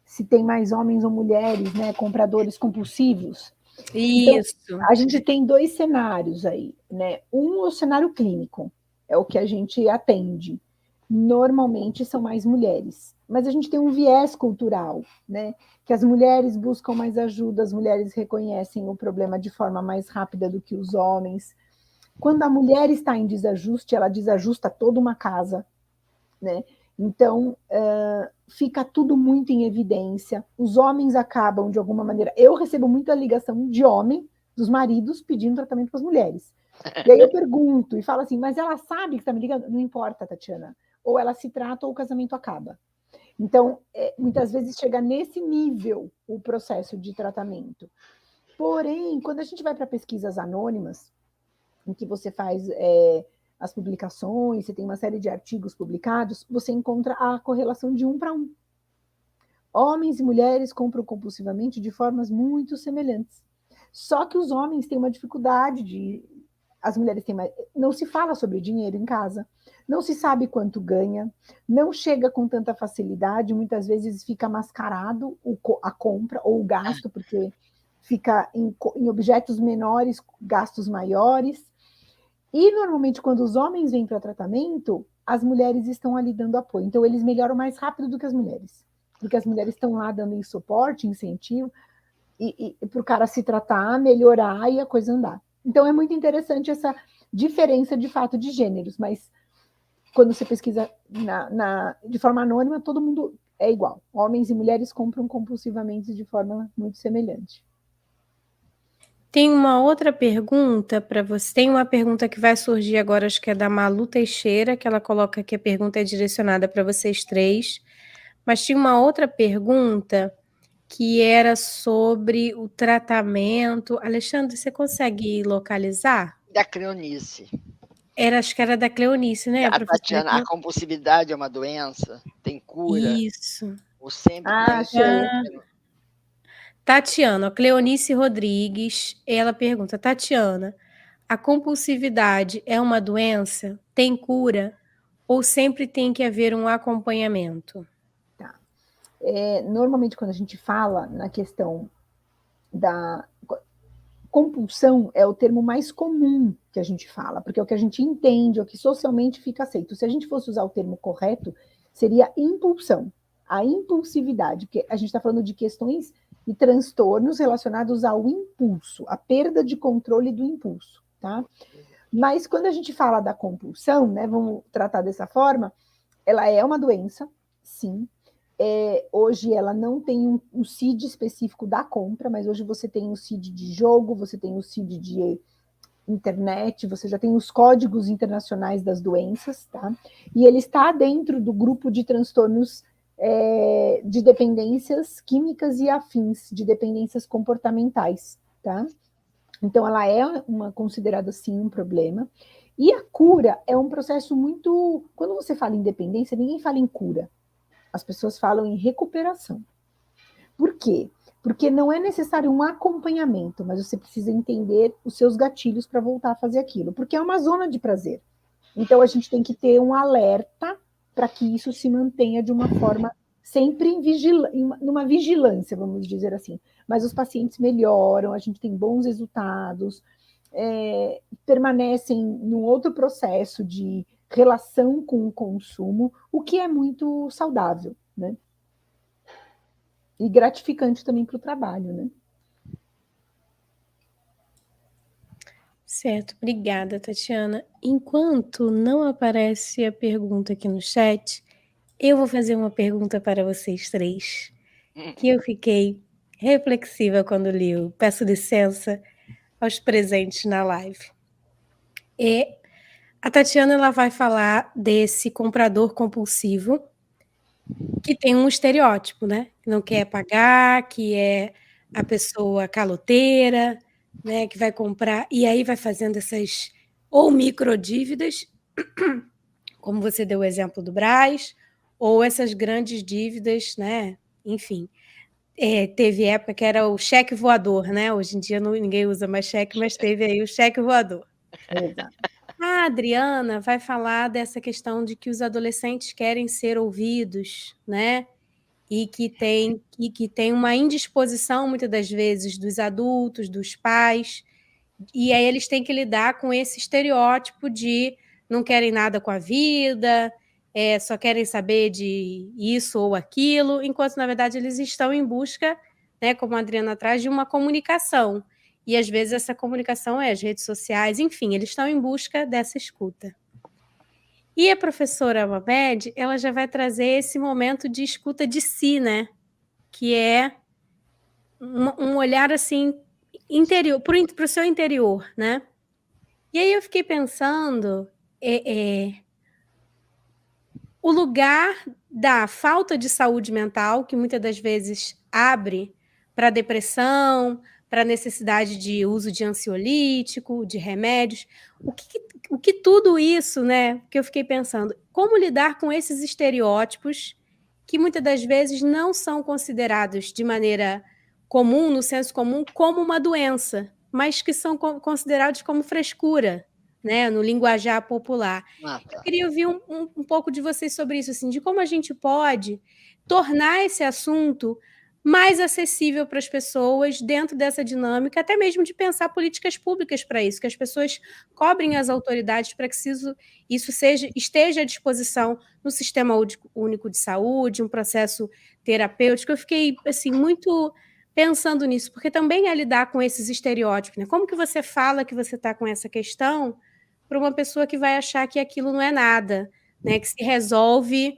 se tem mais homens ou mulheres, né, compradores compulsivos. Isso. Então, a gente tem 2 cenários aí, né? Um é o cenário clínico, é o que a gente atende. Normalmente são mais mulheres, mas a gente tem um viés cultural, né? Que as mulheres buscam mais ajuda, as mulheres reconhecem o problema de forma mais rápida do que os homens. Quando a mulher está em desajuste, ela desajusta toda uma casa, né? Então, fica tudo muito em evidência. Os homens acabam, de alguma maneira... Eu recebo muita ligação de homem, dos maridos, pedindo tratamento para as mulheres. E aí eu pergunto, e falo assim, mas ela sabe que está me ligando? Não importa, Tatiana. Ou ela se trata ou o casamento acaba. Então, muitas vezes chega nesse nível o processo de tratamento. Porém, quando a gente vai para pesquisas anônimas, em que você faz as publicações, você tem uma série de artigos publicados, você encontra a correlação de 1 para 1. Homens e mulheres compram compulsivamente de formas muito semelhantes. Só que os homens têm uma dificuldade as mulheres têm mais... Não se fala sobre dinheiro em casa, não se sabe quanto ganha, não chega com tanta facilidade, muitas vezes fica mascarado a compra ou o gasto, porque fica em objetos menores, gastos maiores. E, normalmente, quando os homens vêm para tratamento, as mulheres estão ali dando apoio. Então, eles melhoram mais rápido do que as mulheres. Porque as mulheres estão lá dando suporte, incentivo, e para o cara se tratar, melhorar e a coisa andar. Então, é muito interessante essa diferença, de fato, de gêneros. Mas, quando você pesquisa de forma anônima, todo mundo é igual. Homens e mulheres compram compulsivamente de forma muito semelhante. Tem uma outra pergunta para você. Tem uma pergunta que vai surgir agora, acho que é da Malu Teixeira, que ela coloca que a pergunta é direcionada para vocês 3. Mas tinha uma outra pergunta que era sobre o tratamento. Alexandre, você consegue localizar? Da Cleonice. Acho que era da Cleonice, né? A Tatiana, a compulsividade é uma doença? Tem cura? Isso. Ou sempre tem? Tatiana, Cleonice Rodrigues, ela pergunta, Tatiana, a compulsividade é uma doença? Tem cura? Ou sempre tem que haver um acompanhamento? Tá. Normalmente, quando a gente fala na questão da compulsão, é o termo mais comum que a gente fala, porque é o que a gente entende, é o que socialmente fica aceito. Se a gente fosse usar o termo correto, seria impulsão, a impulsividade, porque a gente está falando de questões e transtornos relacionados ao impulso, a perda de controle do impulso, tá? Mas quando a gente fala da compulsão, né, vamos tratar dessa forma, ela é uma doença, sim. Hoje ela não tem um CID específico da compra, mas hoje você tem o CID de jogo, você tem o CID de internet, você já tem os códigos internacionais das doenças, tá? E ele está dentro do grupo de transtornos de dependências químicas e afins, de dependências comportamentais, tá? Então, ela é considerada, sim, um problema. E a cura é um processo muito... Quando você fala em dependência, ninguém fala em cura. As pessoas falam em recuperação. Por quê? Porque não é necessário um acompanhamento, mas você precisa entender os seus gatilhos para voltar a fazer aquilo, porque é uma zona de prazer. Então, a gente tem que ter um alerta para que isso se mantenha de uma forma sempre numa vigilância, vamos dizer assim. Mas os pacientes melhoram, a gente tem bons resultados, permanecem num outro processo de relação com o consumo, o que é muito saudável, né? E gratificante também para o trabalho, né? Certo, obrigada, Tatiana. Enquanto não aparece a pergunta aqui no chat, eu vou fazer uma pergunta para vocês três, que eu fiquei reflexiva quando li. Eu peço licença aos presentes na live. A Tatiana ela vai falar desse comprador compulsivo que tem um estereótipo, né? Que não quer pagar, que é a pessoa caloteira, né? Que vai comprar e aí vai fazendo essas ou microdívidas, como você deu o exemplo do Brás, ou essas grandes dívidas, né? Enfim, teve época que era o cheque voador, né? Hoje em dia ninguém usa mais cheque, mas teve aí o cheque voador. Exato. A Adriana vai falar dessa questão de que os adolescentes querem ser ouvidos, né? E que tem uma indisposição, muitas das vezes, dos adultos, dos pais, e aí eles têm que lidar com esse estereótipo de não querem nada com a vida, só querem saber de isso ou aquilo, enquanto, na verdade, eles estão em busca, né, como a Adriana traz, de uma comunicação. E, às vezes, essa comunicação é as redes sociais, enfim, eles estão em busca dessa escuta. E a professora Mamed, ela já vai trazer esse momento de escuta de si, né? Que é um olhar, assim, interior, para o seu interior, né? E aí eu fiquei pensando o lugar da falta de saúde mental, que muitas das vezes abre para depressão, para necessidade de uso de ansiolítico, de remédios. O que tudo isso, né? Que eu fiquei pensando, como lidar com esses estereótipos que muitas das vezes não são considerados de maneira comum, no senso comum, como uma doença, mas que são considerados como frescura, né? No linguajar popular. Eu queria ouvir um pouco de vocês sobre isso, assim, de como a gente pode tornar esse assunto mais acessível para as pessoas dentro dessa dinâmica, até mesmo de pensar políticas públicas para isso, que as pessoas cobrem as autoridades para que isso esteja à disposição no Sistema Único de Saúde, um processo terapêutico. Eu fiquei assim, muito pensando nisso, porque também é lidar com esses estereótipos, né? Como que você fala que você está com essa questão para uma pessoa que vai achar que aquilo não é nada, né? Que se resolve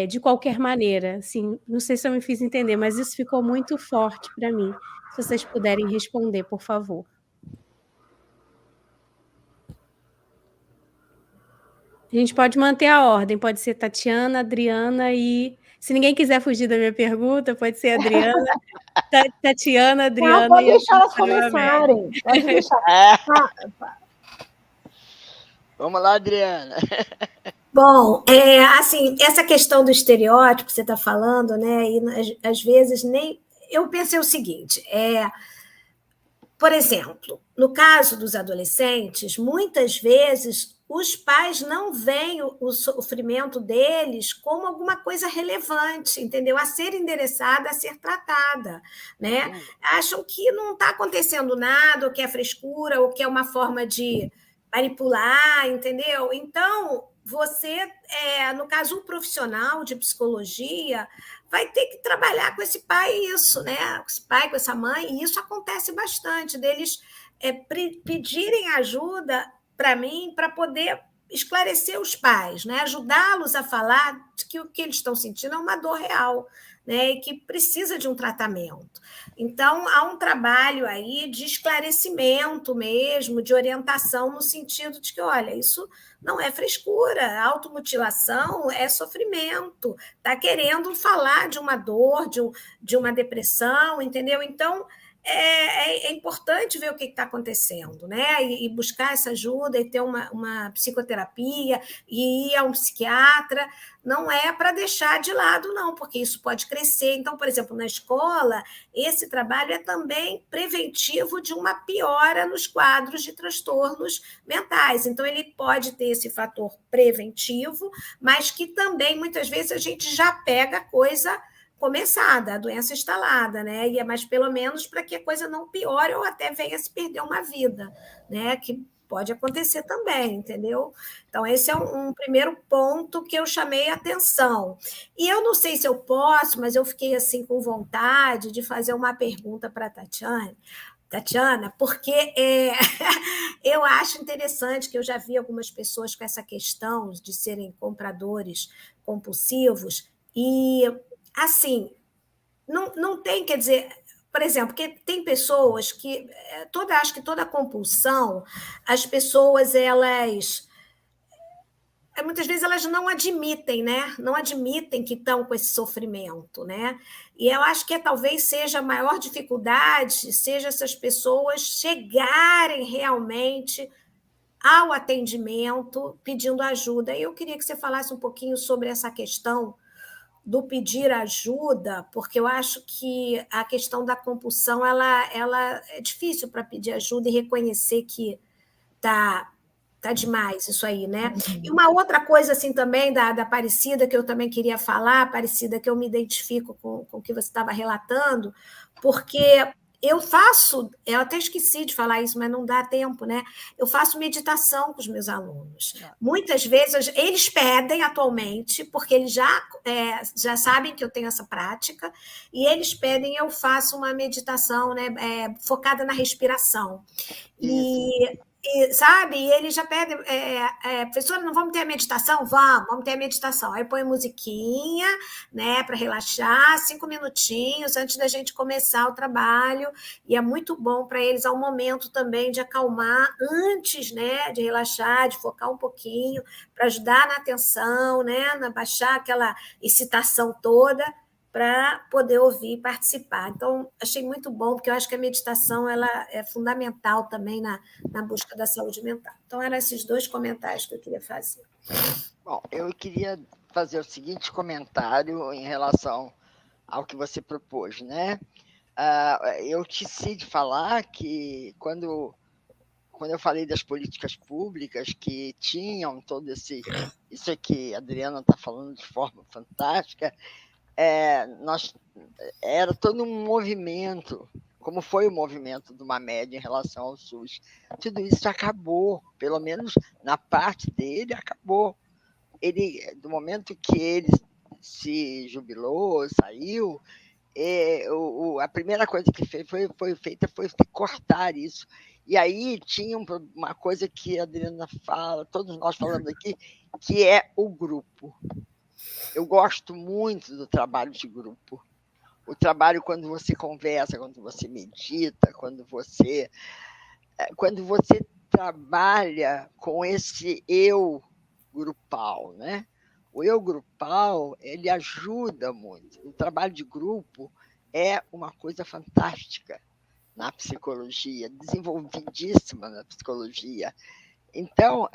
de qualquer maneira. Assim, não sei se eu me fiz entender, mas isso ficou muito forte para mim. Se vocês puderem responder, por favor. A gente pode manter a ordem, pode ser Tatiana, Adriana e... Se ninguém quiser fugir da minha pergunta, pode ser Adriana, Tatiana, Adriana... Não, pode deixar elas começarem. Pode deixar. Vamos lá, Adriana. Bom, assim, essa questão do estereótipo que você está falando, né? E às vezes nem. Eu pensei o seguinte: por exemplo, no caso dos adolescentes, muitas vezes os pais não veem o sofrimento deles como alguma coisa relevante, entendeu? A ser endereçada, a ser tratada, né? Acham que não está acontecendo nada, ou que é frescura, ou que é uma forma de manipular, entendeu? Então, você, no caso, um profissional de psicologia vai ter que trabalhar com esse pai isso, né? Com esse pai, com essa mãe, e isso acontece bastante, deles pedirem ajuda para mim, para poder esclarecer os pais, né? Ajudá-los a falar de que o que eles estão sentindo é uma dor real, né? E que precisa de um tratamento. Então, há um trabalho aí de esclarecimento mesmo, de orientação, no sentido de que, olha, isso não é frescura, automutilação é sofrimento, está querendo falar de uma dor, de uma depressão, entendeu? Então, é importante ver o que está acontecendo, né? E buscar essa ajuda e ter uma psicoterapia e ir a um psiquiatra. Não é para deixar de lado, não, porque isso pode crescer. Então, por exemplo, na escola, esse trabalho é também preventivo de uma piora nos quadros de transtornos mentais. Então, ele pode ter esse fator preventivo, mas que também, muitas vezes, a gente já pega a coisa começada, a doença instalada, né? E é mais pelo menos para que a coisa não piore ou até venha a se perder uma vida, né? Que pode acontecer também, entendeu? Então, esse é um primeiro ponto que eu chamei a atenção. E eu não sei se eu posso, mas eu fiquei assim com vontade de fazer uma pergunta para a Tatiana, porque eu acho interessante que eu já vi algumas pessoas com essa questão de serem compradores compulsivos, e assim, não tem, quer dizer, por exemplo, que tem pessoas que acho que toda compulsão, as pessoas elas muitas vezes elas não admitem, né? Não admitem que estão com esse sofrimento, né? E eu acho que talvez seja a maior dificuldade, seja essas pessoas chegarem realmente ao atendimento pedindo ajuda. E eu queria que você falasse um pouquinho sobre essa questão do pedir ajuda, porque eu acho que a questão da compulsão ela é difícil para pedir ajuda e reconhecer que tá demais isso aí, né? E uma outra coisa assim também da Aparecida, que eu também queria falar, Aparecida, que eu me identifico com o que você estava relatando, porque eu até esqueci de falar isso, mas não dá tempo, né? Eu faço meditação com os meus alunos. Muitas vezes eles pedem atualmente, porque eles já sabem que eu tenho essa prática, e eles pedem, eu faço uma meditação, né, focada na respiração. Sabe, e ele já pede, professora, não vamos ter a meditação? Vamos ter a meditação. Aí põe musiquinha, né, para relaxar, 5 minutinhos antes da gente começar o trabalho, e é muito bom para eles, ao momento também de acalmar, antes, né, de relaxar, de focar um pouquinho, para ajudar na atenção, né, na baixar aquela excitação toda, para poder ouvir e participar. Então, achei muito bom, porque eu acho que a meditação ela é fundamental também na busca da saúde mental. Então, eram esses 2 comentários que eu queria fazer. Bom, eu queria fazer o seguinte comentário em relação ao que você propôs, né? Eu esqueci de falar que quando eu falei das políticas públicas que tinham todo isso que a Adriana está falando de forma fantástica, era todo um movimento, como foi o movimento do Mamed em relação ao SUS. Tudo isso acabou, pelo menos na parte dele, acabou. Do momento que ele se jubilou, saiu, a primeira coisa que foi feita foi cortar isso. E aí tinha uma coisa que a Adriana fala, todos nós falamos aqui, que é o grupo. Eu gosto muito do trabalho de grupo. O trabalho quando você conversa, quando você medita, quando você trabalha com esse eu grupal, né? O eu grupal, ele ajuda muito. O trabalho de grupo é uma coisa fantástica na psicologia, desenvolvidíssima na psicologia. Então,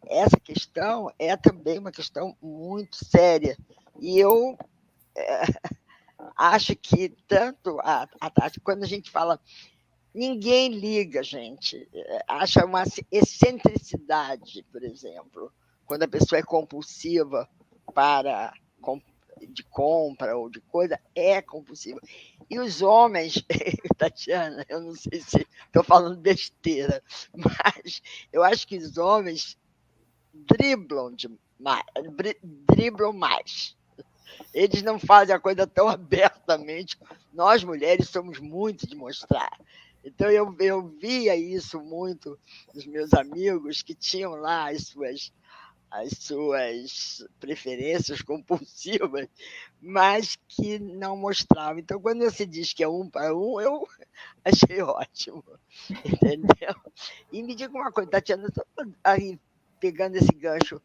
essa questão é também uma questão muito séria. E eu acho que tanto quando a gente fala, ninguém liga, gente, acha uma excentricidade, por exemplo, quando a pessoa é compulsiva de compra ou de coisa, é compulsiva. E os homens, Tatiana, eu não sei se estou falando besteira, mas eu acho que os homens driblam mais. Eles não fazem a coisa tão abertamente. Nós, mulheres, somos muito de mostrar. Então, eu via isso muito nos meus amigos que tinham lá as suas preferências compulsivas, mas que não mostravam. Então, quando você diz que é 1 para 1, eu achei ótimo, entendeu? E me diga uma coisa, Tatiana, aí, pegando esse gancho,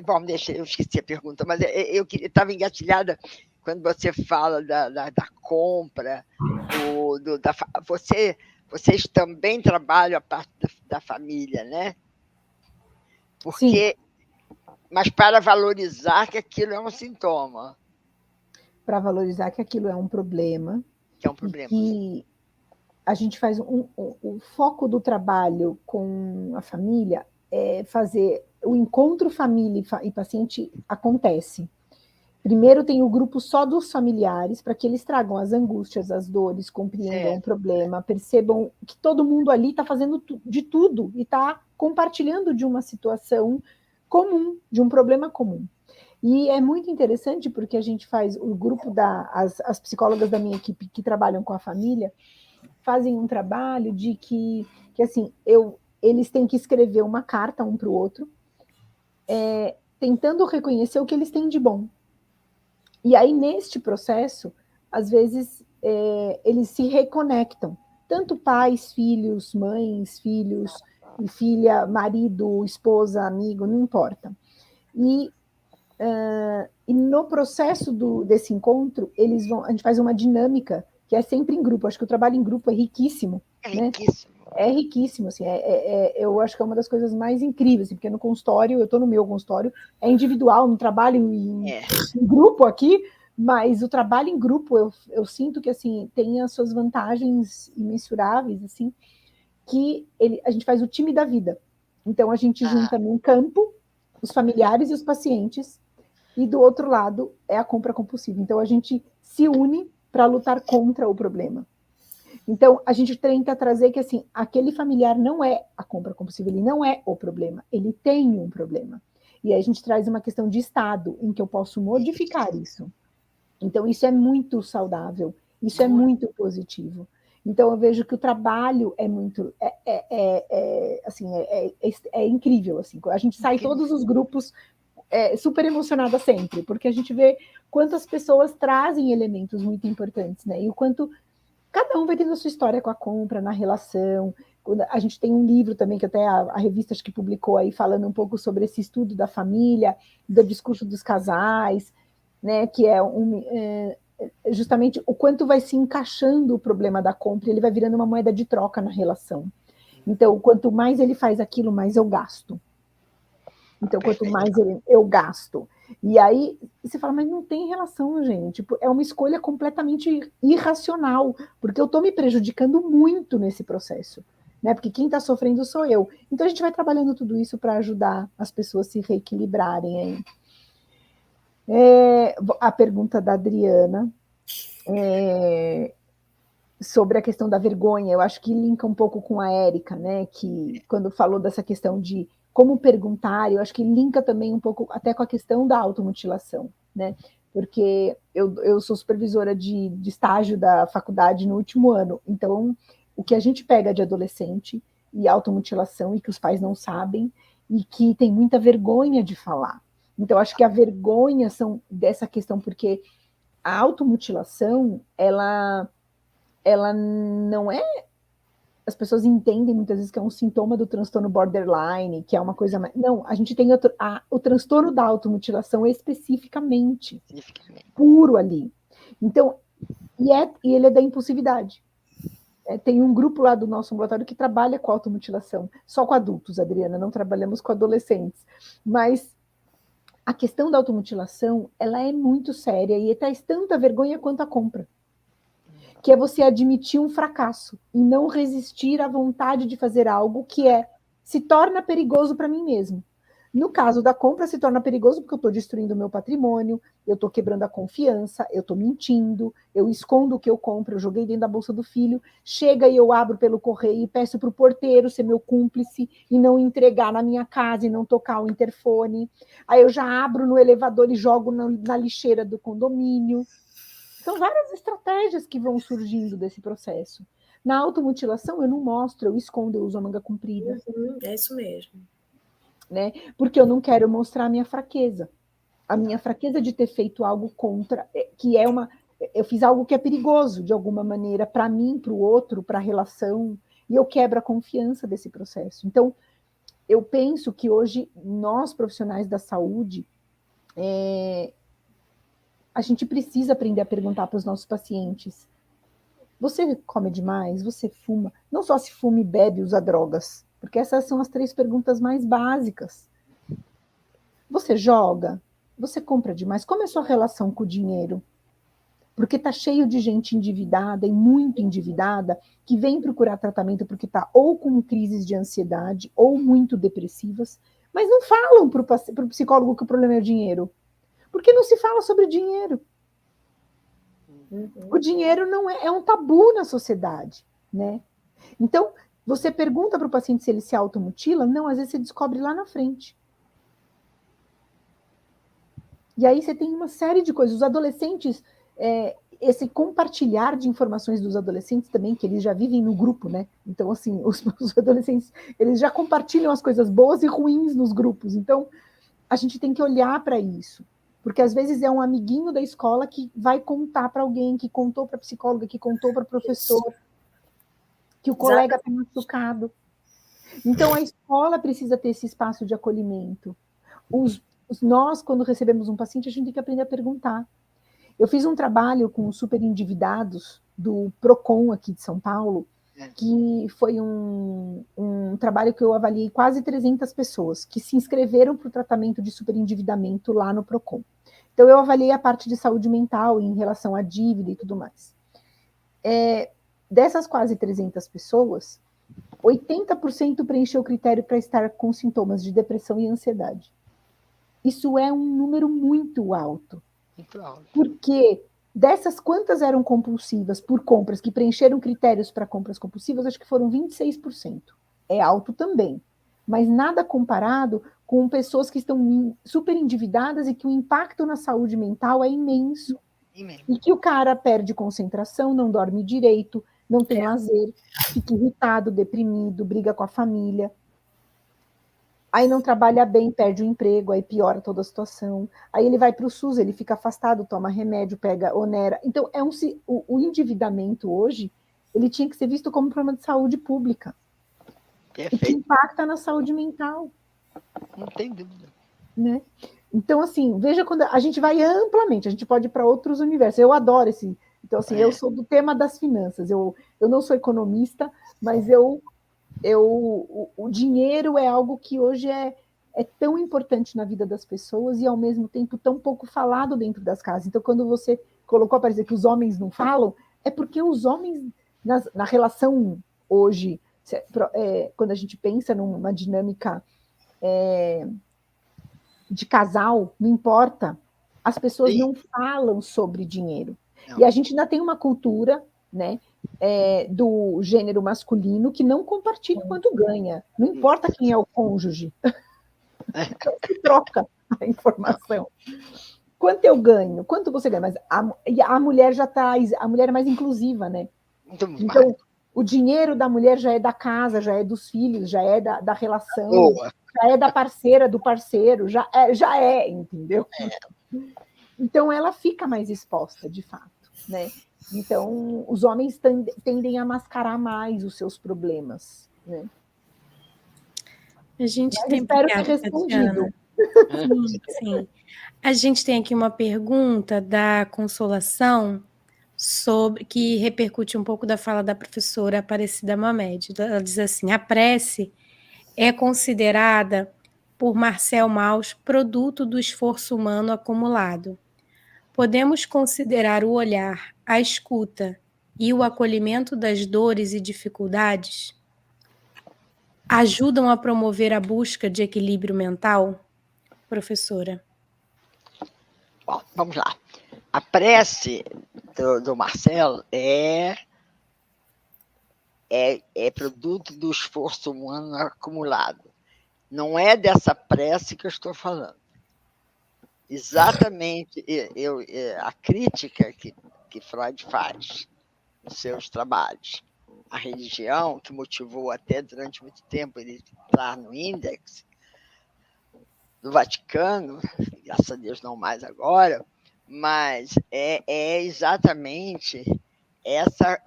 Bom, deixa, eu esqueci a pergunta, mas eu estava engatilhada quando você fala da compra, vocês também trabalham a parte da família, né? Porque, mas para valorizar que aquilo é um sintoma. Para valorizar que aquilo é um problema. Que é um problema. E a gente faz o foco do trabalho com a família é fazer o encontro família e paciente acontece. Primeiro tem o grupo só dos familiares, para que eles tragam as angústias, as dores, compreendam o problema, percebam que todo mundo ali está fazendo de tudo e está compartilhando de uma situação comum, de um problema comum. E é muito interessante porque a gente faz o grupo as psicólogas da minha equipe que trabalham com a família fazem um trabalho de que assim, eles têm que escrever uma carta um para o outro, tentando reconhecer o que eles têm de bom. E aí, neste processo, às vezes, eles se reconectam. Tanto pais, filhos, mães, filhos, e filha, marido, esposa, amigo, não importa. E no processo desse encontro, a gente faz uma dinâmica que é sempre em grupo. Acho que o trabalho em grupo é riquíssimo. É riquíssimo. Né? É riquíssimo. Assim, eu acho que é uma das coisas mais incríveis, assim, porque no consultório, eu estou no meu consultório, é individual, não trabalho em grupo aqui, mas o trabalho em grupo, eu sinto que assim, tem as suas vantagens imensuráveis, assim, que a gente faz o time da vida. Então, a gente junta num campo os familiares e os pacientes, e do outro lado é a compra compulsiva. Então, a gente se une para lutar contra o problema. Então, a gente tenta trazer que, assim, aquele familiar não é a compra compulsiva, ele não é o problema, ele tem um problema. E aí a gente traz uma questão de estado, em que eu posso modificar isso. Então, isso é muito saudável, isso é muito positivo. Então, eu vejo que o trabalho é muito... é incrível, assim. A gente sai todos os grupos super emocionada sempre, porque a gente vê quantas pessoas trazem elementos muito importantes, né? E o quanto cada um vai tendo a sua história com a compra, na relação. A gente tem um livro também, que até a revista acho que publicou aí, falando um pouco sobre esse estudo da família, do discurso dos casais, né? Que é justamente o quanto vai se encaixando o problema da compra, ele vai virando uma moeda de troca na relação. Então, quanto mais ele faz aquilo, mais eu gasto. Então, quanto mais eu gasto. E aí, você fala, mas não tem relação, gente. É uma escolha completamente irracional, porque eu estou me prejudicando muito nesse processo, né? Porque quem está sofrendo sou eu. Então, a gente vai trabalhando tudo isso para ajudar as pessoas a se reequilibrarem. A pergunta da Adriana sobre a questão da vergonha, eu acho que linka um pouco com a Érica, né? Que quando falou dessa questão de como perguntar, eu acho que linka também um pouco até com a questão da automutilação, né? Porque eu sou supervisora de estágio da faculdade no último ano, então o que a gente pega de adolescente e automutilação e que os pais não sabem e que tem muita vergonha de falar. Então, acho que a vergonha são dessa questão, porque a automutilação, ela não é... As pessoas entendem muitas vezes que é um sintoma do transtorno borderline, que é uma coisa mais... Não, a gente tem o transtorno da automutilação especificamente, puro ali. Então, e ele é da impulsividade. Tem um grupo lá do nosso ambulatório que trabalha com automutilação, só com adultos, Adriana, não trabalhamos com adolescentes. Mas a questão da automutilação, ela é muito séria e traz tanta vergonha quanto a compra, que é você admitir um fracasso e não resistir à vontade de fazer algo que se torna perigoso para mim mesmo. No caso da compra, se torna perigoso porque eu estou destruindo o meu patrimônio, eu estou quebrando a confiança, eu estou mentindo, eu escondo o que eu compro, eu joguei dentro da bolsa do filho, chega e eu abro pelo correio e peço para o porteiro ser meu cúmplice e não entregar na minha casa e não tocar o interfone. Aí eu já abro no elevador e jogo na lixeira do condomínio. São várias estratégias que vão surgindo desse processo. Na automutilação, eu não mostro, eu escondo, eu uso a manga comprida. É isso mesmo. Né? Porque eu não quero mostrar a minha fraqueza. A minha fraqueza de ter feito algo contra, que é eu fiz algo que é perigoso, de alguma maneira, para mim, para o outro, para a relação, e eu quebro a confiança desse processo. Então, eu penso que hoje, nós profissionais da saúde, a gente precisa aprender a perguntar para os nossos pacientes: você come demais? Você fuma? Não só se fuma e bebe, usa drogas, porque essas são as 3 perguntas mais básicas. Você joga? Você compra demais? Como é a sua relação com o dinheiro? Porque está cheio de gente endividada e muito endividada que vem procurar tratamento porque está ou com crises de ansiedade ou muito depressivas, mas não falam para o psicólogo que o problema é o dinheiro. Porque não se fala sobre dinheiro. O dinheiro não é um tabu na sociedade, né? Então, você pergunta para o paciente se ele se automutila, não, às vezes você descobre lá na frente. E aí você tem uma série de coisas. Os adolescentes, esse compartilhar de informações dos adolescentes também, que eles já vivem no grupo, né? Então, assim, os adolescentes, eles já compartilham as coisas boas e ruins nos grupos. Então, a gente tem que olhar para isso. Porque às vezes é um amiguinho da escola que vai contar para alguém, que contou para a psicóloga, que contou para o professor, que o colega está machucado. Então, a escola precisa ter esse espaço de acolhimento. Nós, quando recebemos um paciente, a gente tem que aprender a perguntar. Eu fiz um trabalho com os super endividados do Procon aqui de São Paulo, que foi um trabalho que eu avaliei quase 300 pessoas que se inscreveram para o tratamento de superendividamento lá no Procon. Então, eu avaliei a parte de saúde mental em relação à dívida e tudo mais. Dessas quase 300 pessoas, 80% preencheu o critério para estar com sintomas de depressão e ansiedade. Isso é um número muito alto. Muito alto. Porque dessas, quantas eram compulsivas por compras, que preencheram critérios para compras compulsivas, acho que foram 26%. É alto também. Mas nada comparado com pessoas que estão super endividadas e que o impacto na saúde mental é imenso. E que o cara perde concentração, não dorme direito, não tem lazer, fica irritado, deprimido, briga com a família. Aí não trabalha bem, perde o emprego, aí piora toda a situação. Aí ele vai para o SUS, ele fica afastado, toma remédio, pega onera. Então, o endividamento hoje, ele tinha que ser visto como um problema de saúde pública. Perfeito. E que impacta na saúde mental. Não tem dúvida. Né? Então, assim, veja quando a gente vai amplamente, a gente pode ir para outros universos. Eu adoro esse... Então, assim, eu sou do tema das finanças. Eu não sou economista, mas o dinheiro é algo que hoje é tão importante na vida das pessoas e, ao mesmo tempo, tão pouco falado dentro das casas. Então, quando você colocou para dizer que os homens não falam, é porque os homens, na relação hoje, quando a gente pensa numa dinâmica de casal, não importa, as pessoas não falam sobre dinheiro. Não. E a gente ainda tem uma cultura, né, do gênero masculino que não compartilha quanto ganha. Não importa quem é o cônjuge. Então, se troca a informação. Quanto eu ganho? Quanto você ganha? Mas a mulher a mulher é mais inclusiva, né? Então, o dinheiro da mulher já é da casa, já é dos filhos, já é da relação, já é da parceira, do parceiro, já é, entendeu? Então, ela fica mais exposta, de fato, né? Então, os homens tendem a mascarar mais os seus problemas, né? A gente Mas tem... espero ter respondido. Sim. A gente tem aqui uma pergunta da Consolação, que repercute um pouco da fala da professora Aparecida Mamed. Ela diz assim: a prece é considerada por Marcel Mauss produto do esforço humano acumulado. Podemos considerar o olhar, a escuta e o acolhimento das dores e dificuldades ajudam a promover a busca de equilíbrio mental? Professora. Bom, vamos lá. A prece do Marcelo é produto do esforço humano acumulado. Não é dessa prece que eu estou falando. Exatamente a crítica que Freud faz nos seus trabalhos. A religião, que motivou até durante muito tempo ele entrar no índex do Vaticano, graças a Deus não mais agora, mas é exatamente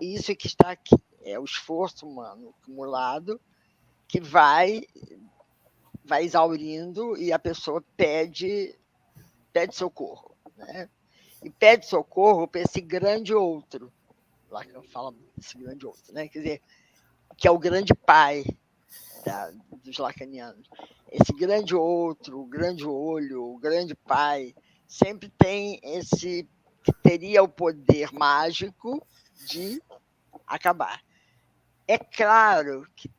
isso que está aqui. É o esforço humano acumulado que vai vai exaurindo e a pessoa pede socorro, né? E pede socorro para esse grande outro. Lacan fala esse grande outro, né? Quer dizer, que é o grande pai dos lacanianos. Esse grande outro, o grande olho, o grande pai, sempre tem esse que teria o poder mágico de acabar. É claro que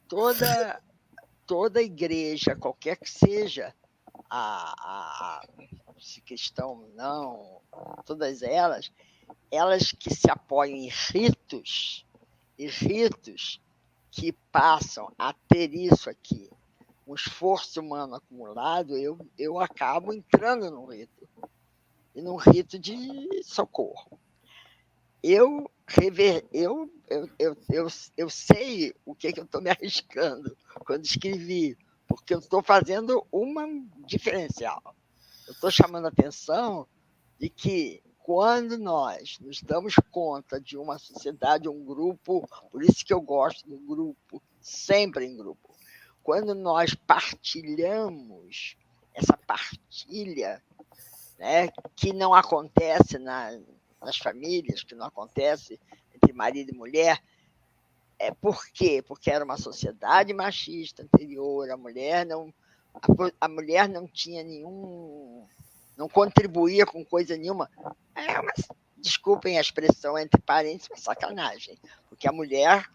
toda igreja, qualquer que seja se cristão não, todas elas que se apoiam em ritos, que passam a ter isso aqui, um esforço humano acumulado, eu acabo entrando num rito, e num rito de socorro. Eu sei o que eu estou me arriscando quando escrevi, porque eu estou fazendo uma diferencial. Eu estou chamando a atenção de que quando nós nos damos conta de uma sociedade, um grupo, por isso que eu gosto do grupo, sempre em grupo, quando nós partilhamos essa partilha, né, que não acontece nas famílias, que não acontece entre marido e mulher, por quê? Porque era uma sociedade machista anterior, a mulher não tinha não contribuía com coisa nenhuma. Desculpem a expressão entre parênteses, uma sacanagem, porque a mulher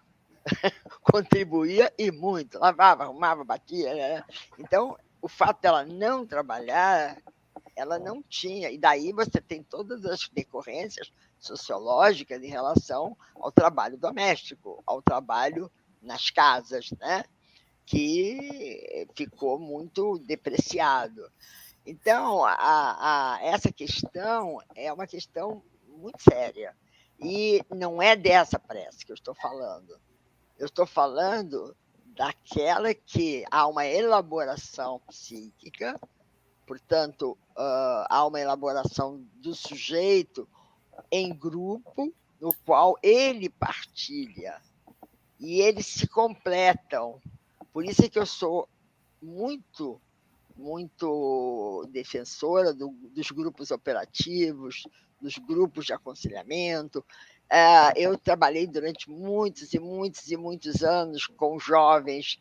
contribuía e muito, lavava, arrumava, batia, né? Então, o fato dela não trabalhar, ela não tinha, e daí você tem todas as decorrências sociológicas em relação ao trabalho doméstico, ao trabalho nas casas, né? Que ficou muito depreciado. Então, essa questão é uma questão muito séria. E não é dessa prece que eu estou falando. Eu estou falando daquela que há uma elaboração psíquica, portanto, há uma elaboração do sujeito em grupo, no qual ele partilha, e eles se completam. Por isso é que eu sou muito defensora dos grupos operativos, dos grupos de aconselhamento. Eu trabalhei durante muitos anos com jovens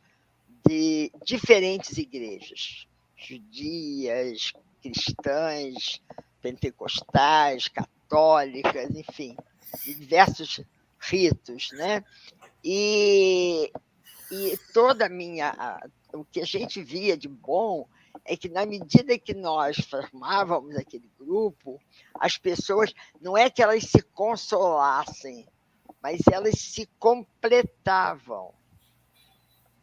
de diferentes igrejas, judias, cristãs, pentecostais, católicas, enfim, de diversos ritos, né? E toda o que a gente via de bom é que, na medida que nós formávamos aquele grupo, as pessoas, não é que elas se consolassem, mas elas se completavam.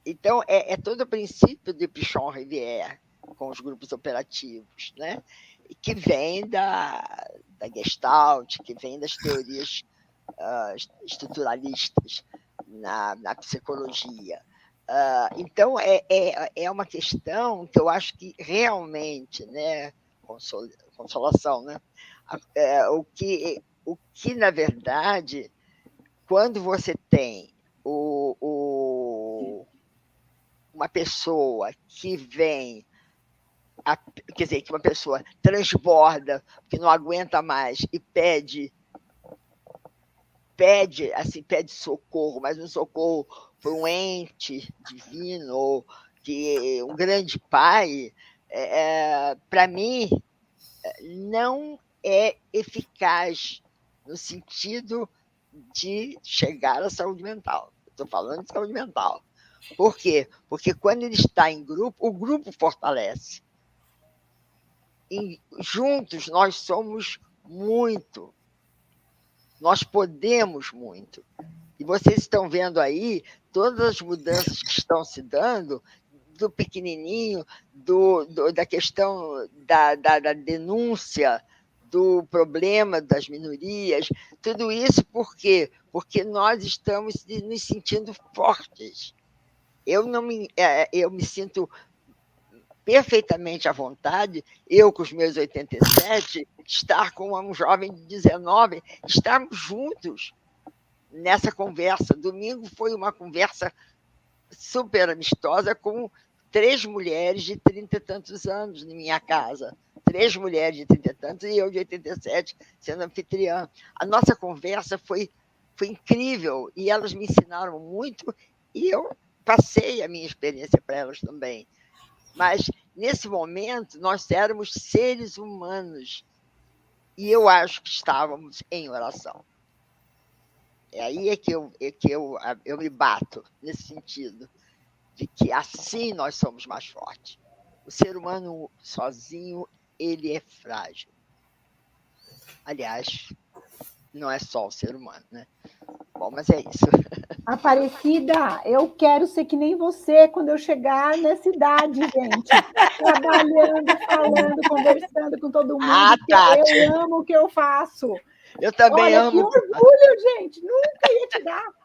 Então, é todo o princípio de Pichon Rivière, com os grupos operativos, né? Que vem da Gestalt, que vem das teorias estruturalistas na psicologia. Então, é uma questão que eu acho que realmente, né, consolação, né? O que, na verdade, quando você tem uma pessoa que vem, quer dizer, que uma pessoa transborda, que não aguenta mais e pede socorro, mas um socorro por um ente divino, ou que um grande pai, para mim, não é eficaz no sentido de chegar à saúde mental. Estou falando de saúde mental. Por quê? Porque quando ele está em grupo, o grupo fortalece. E juntos nós somos muito. Nós podemos muito. E vocês estão vendo aí todas as mudanças que estão se dando, do pequenininho, da questão da denúncia, do problema das minorias, tudo isso por quê? Porque nós estamos nos sentindo fortes. Eu me sinto perfeitamente à vontade, eu com os meus 87, estar com um jovem de 19, estarmos juntos nessa conversa. Domingo foi uma conversa super amistosa com 3 mulheres de 30 e tantos anos na minha casa. 3 mulheres de 30 e tantos e eu de 87, sendo anfitriã. A nossa conversa foi incrível e elas me ensinaram muito e eu passei a minha experiência para elas também. Mas, nesse momento, nós éramos seres humanos e eu acho que estávamos em oração. É aí que eu me bato, nesse sentido, de que assim nós somos mais fortes. O ser humano sozinho, ele é frágil. Aliás, não é só o ser humano, né? Bom, mas é isso. Aparecida, eu quero ser que nem você quando eu chegar nessa idade, gente. Trabalhando, falando, conversando com todo mundo. Tati. Eu amo o que eu faço. Eu também Olha, amo. que orgulho, gente. Nunca ia te dar.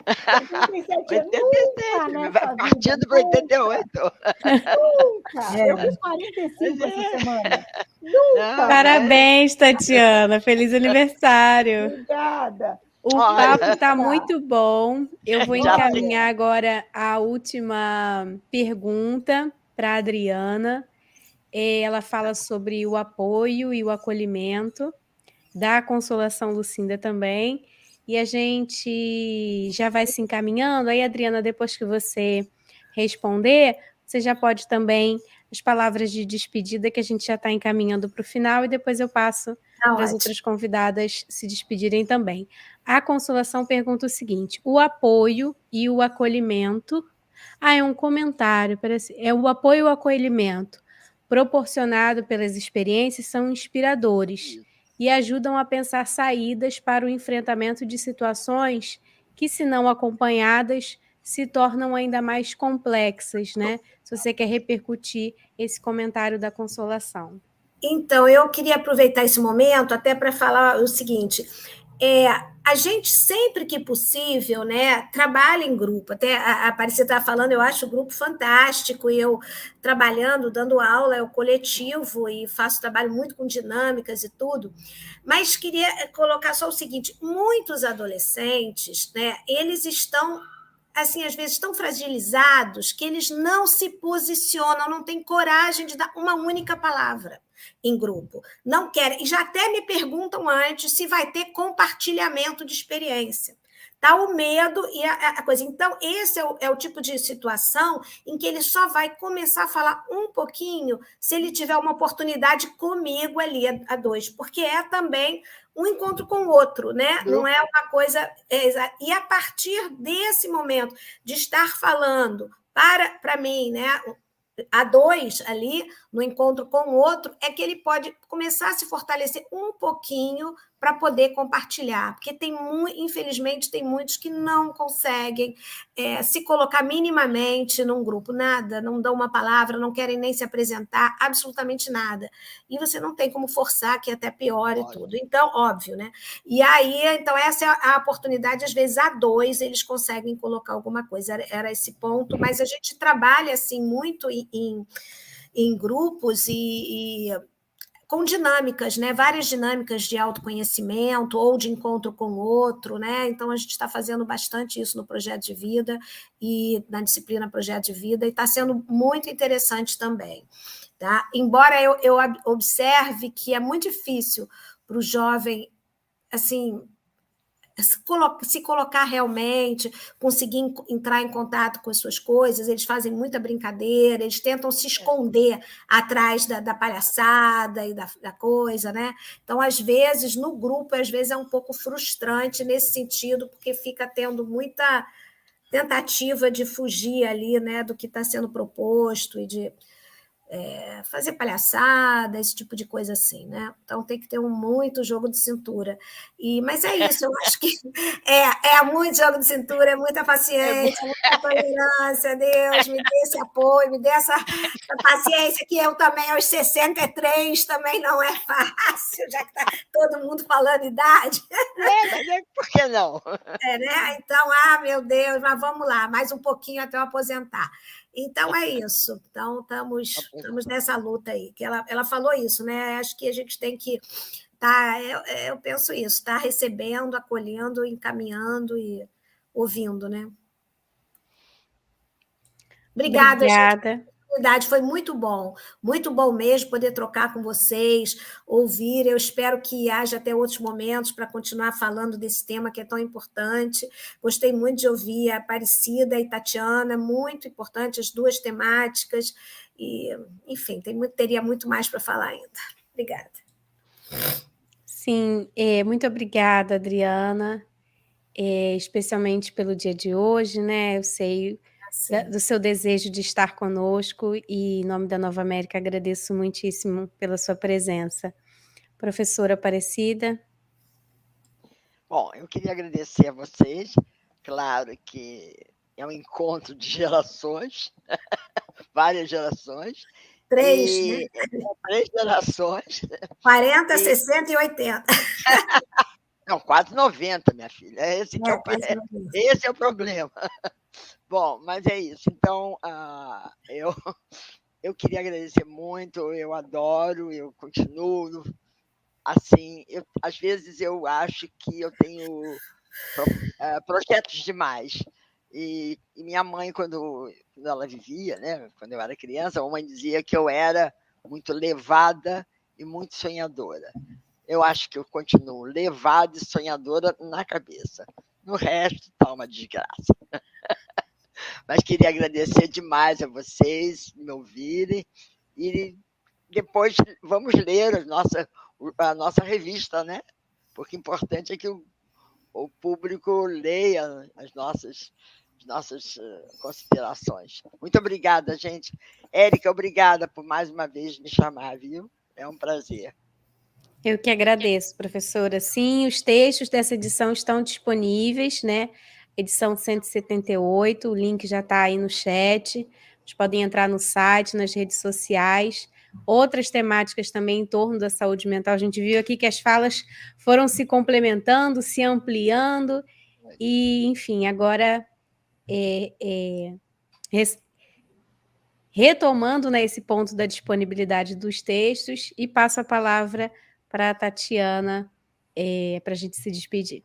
87 anos, nunca nessa vai partindo para 88. Nunca. Eu fiz 45 essa semana. Nunca. Parabéns, Tatiana. Feliz aniversário. Obrigada. O papo está muito bom. Eu vou encaminhar agora a última pergunta para a Adriana. Ela fala sobre o apoio e o acolhimento da Consolação Lucinda também. E a gente já vai se encaminhando. Aí, Adriana, depois que você responder, você já pode também as palavras de despedida, que a gente já está encaminhando para o final, e depois eu passo para as outras convidadas se despedirem também. A Consolação pergunta o seguinte: o apoio e o acolhimento... é um comentário, parece... é o apoio e o acolhimento proporcionado pelas experiências são inspiradores e ajudam a pensar saídas para o enfrentamento de situações que, se não acompanhadas, se tornam ainda mais complexas, né? Se você quer repercutir esse comentário da Consolação. Então, eu queria aproveitar esse momento até para falar o seguinte: a gente, sempre que possível, né, trabalha em grupo. Até a Aparecida estava falando, eu acho o grupo fantástico, e eu trabalhando, dando aula, é o coletivo, e faço trabalho muito com dinâmicas e tudo. Mas queria colocar só o seguinte: muitos adolescentes, né, eles estão, assim, às vezes tão fragilizados que eles não se posicionam, não têm coragem de dar uma única palavra em grupo. Não querem, e já até me perguntam antes se vai ter compartilhamento de experiência. Tá o medo e a coisa. Então, esse é o tipo de situação em que ele só vai começar a falar um pouquinho se ele tiver uma oportunidade comigo ali, a dois, porque é também um encontro com o outro, né? Não é uma coisa... E a partir desse momento de estar falando para mim, né, a dois ali, no encontro com o outro, é que ele pode começar a se fortalecer um pouquinho para poder compartilhar, porque infelizmente, tem muitos que não conseguem se colocar minimamente num grupo, nada, não dão uma palavra, não querem nem se apresentar, absolutamente nada. E você não tem como forçar, que é até pior e tudo. Então, óbvio, né? E aí, então, essa é a oportunidade, às vezes, a dois, eles conseguem colocar alguma coisa. Era esse ponto, mas a gente trabalha, assim, muito em grupos e com dinâmicas, né? Várias dinâmicas de autoconhecimento ou de encontro com o outro, né? Então, a gente está fazendo bastante isso no Projeto de Vida e na disciplina Projeto de Vida, e está sendo muito interessante também. Tá? Embora eu observe que é muito difícil para o jovem, assim, se colocar realmente, conseguir entrar em contato com as suas coisas, eles fazem muita brincadeira, eles tentam se esconder atrás da palhaçada e da coisa, né? Então, às vezes, no grupo, às vezes é um pouco frustrante nesse sentido, porque fica tendo muita tentativa de fugir ali, né, do que está sendo proposto e de fazer palhaçada, esse tipo de coisa assim, né? Então tem que ter muito jogo de cintura. Mas é isso, eu acho que é muito jogo de cintura, é muita paciência, muita tolerância. Deus, me dê esse apoio, me dê essa paciência, que eu também, aos 63, também não é fácil, já que está todo mundo falando idade. Mas por que não? Né? Então, meu Deus, mas vamos lá, mais um pouquinho até eu aposentar. Então, é isso. Então, estamos nessa luta aí. Que ela falou isso, né? Acho que a gente tem que estar, eu penso isso, estar recebendo, acolhendo, encaminhando e ouvindo, né? Obrigada, gente. Obrigada. Foi muito bom mesmo poder trocar com vocês, ouvir. Eu espero que haja até outros momentos para continuar falando desse tema que é tão importante. Gostei muito de ouvir a Aparecida e Tatiana, muito importante as duas temáticas. E, enfim, teria muito mais para falar ainda. Obrigada. Sim, muito obrigada, Adriana, especialmente pelo dia de hoje, né? Eu sei do seu desejo de estar conosco e, em nome da Nova América, agradeço muitíssimo pela sua presença. Professora Aparecida. Bom, eu queria agradecer a vocês. Claro que é um encontro de gerações, várias gerações. 3, né? 3 gerações. 40, 60 e 80. Não, quase 90, minha filha. Esse é o problema. Bom, mas é isso. Então, eu queria agradecer muito, eu adoro, eu continuo. Assim, às vezes eu acho que eu tenho projetos demais. E minha mãe, quando ela vivia, né, quando eu era criança, a mamãe dizia que eu era muito levada e muito sonhadora. Eu acho que eu continuo levada e sonhadora na cabeça. No resto, está uma desgraça. Mas queria agradecer demais a vocês me ouvirem e depois vamos ler a nossa revista, né? Porque o importante é que o público leia as nossas considerações. Muito obrigada, gente. Érica, obrigada por mais uma vez me chamar, viu? É um prazer. Eu que agradeço, professora. Sim, os textos dessa edição estão disponíveis, né? Edição 178, o link já está aí no chat. Vocês podem entrar no site, nas redes sociais. Outras temáticas também em torno da saúde mental. A gente viu aqui que as falas foram se complementando, se ampliando. E, enfim, agora retomando, né, esse ponto da disponibilidade dos textos, e passo a palavra para a Tatiana, para a gente se despedir.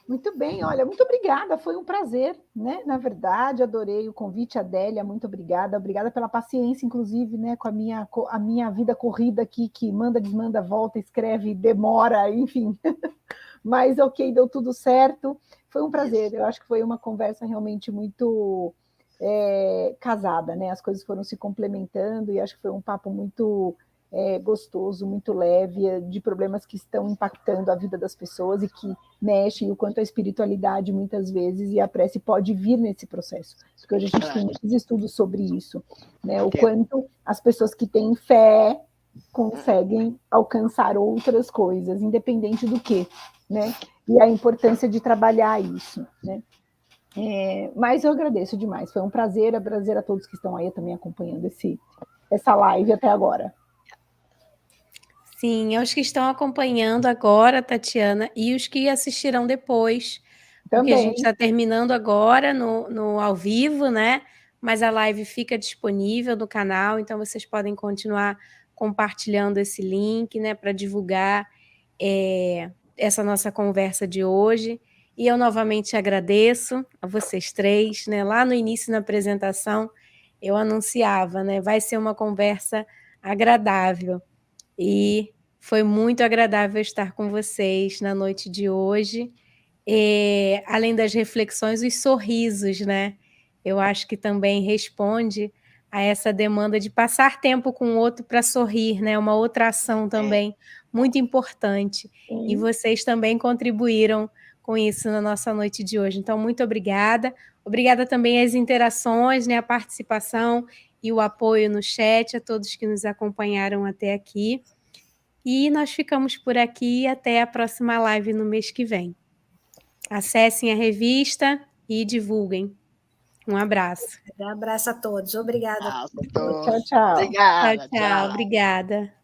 Muito bem, olha, muito obrigada, foi um prazer, né? Na verdade, adorei o convite, Adélia, muito obrigada pela paciência, inclusive, né, com a minha vida corrida aqui, que manda, desmanda, volta, escreve, demora, enfim. Mas ok, deu tudo certo, foi um prazer, eu acho que foi uma conversa realmente muito casada, né? As coisas foram se complementando e acho que foi um papo muito gostoso, muito leve, de problemas que estão impactando a vida das pessoas e que mexem, o quanto a espiritualidade, muitas vezes, e a prece pode vir nesse processo. Porque hoje a gente tem muitos estudos sobre isso, né? O quanto as pessoas que têm fé conseguem alcançar outras coisas, independente do que, né? E a importância de trabalhar isso, né? Mas eu agradeço demais, foi um prazer a todos que estão aí também acompanhando essa live até agora. Sim, aos que estão acompanhando agora, Tatiana, e os que assistirão depois, também. Porque a gente está terminando agora no ao vivo, né? Mas a live fica disponível no canal, então vocês podem continuar compartilhando esse link, né, para divulgar essa nossa conversa de hoje. E eu novamente agradeço a vocês três, né? Lá no início, na apresentação, eu anunciava, né? Vai ser uma conversa agradável. E foi muito agradável estar com vocês na noite de hoje. Além das reflexões, os sorrisos, né? Eu acho que também responde a essa demanda de passar tempo com o outro para sorrir, né? Uma outra ação também muito importante. E vocês também contribuíram com isso na nossa noite de hoje. Então, muito obrigada. Obrigada também às interações, né? A participação e o apoio no chat, a todos que nos acompanharam até aqui. E nós ficamos por aqui até a próxima live no mês que vem. Acessem a revista e divulguem. Um abraço. Um abraço a todos. Obrigada. Tchau, tchau. Obrigada. Tchau, tchau. Obrigada.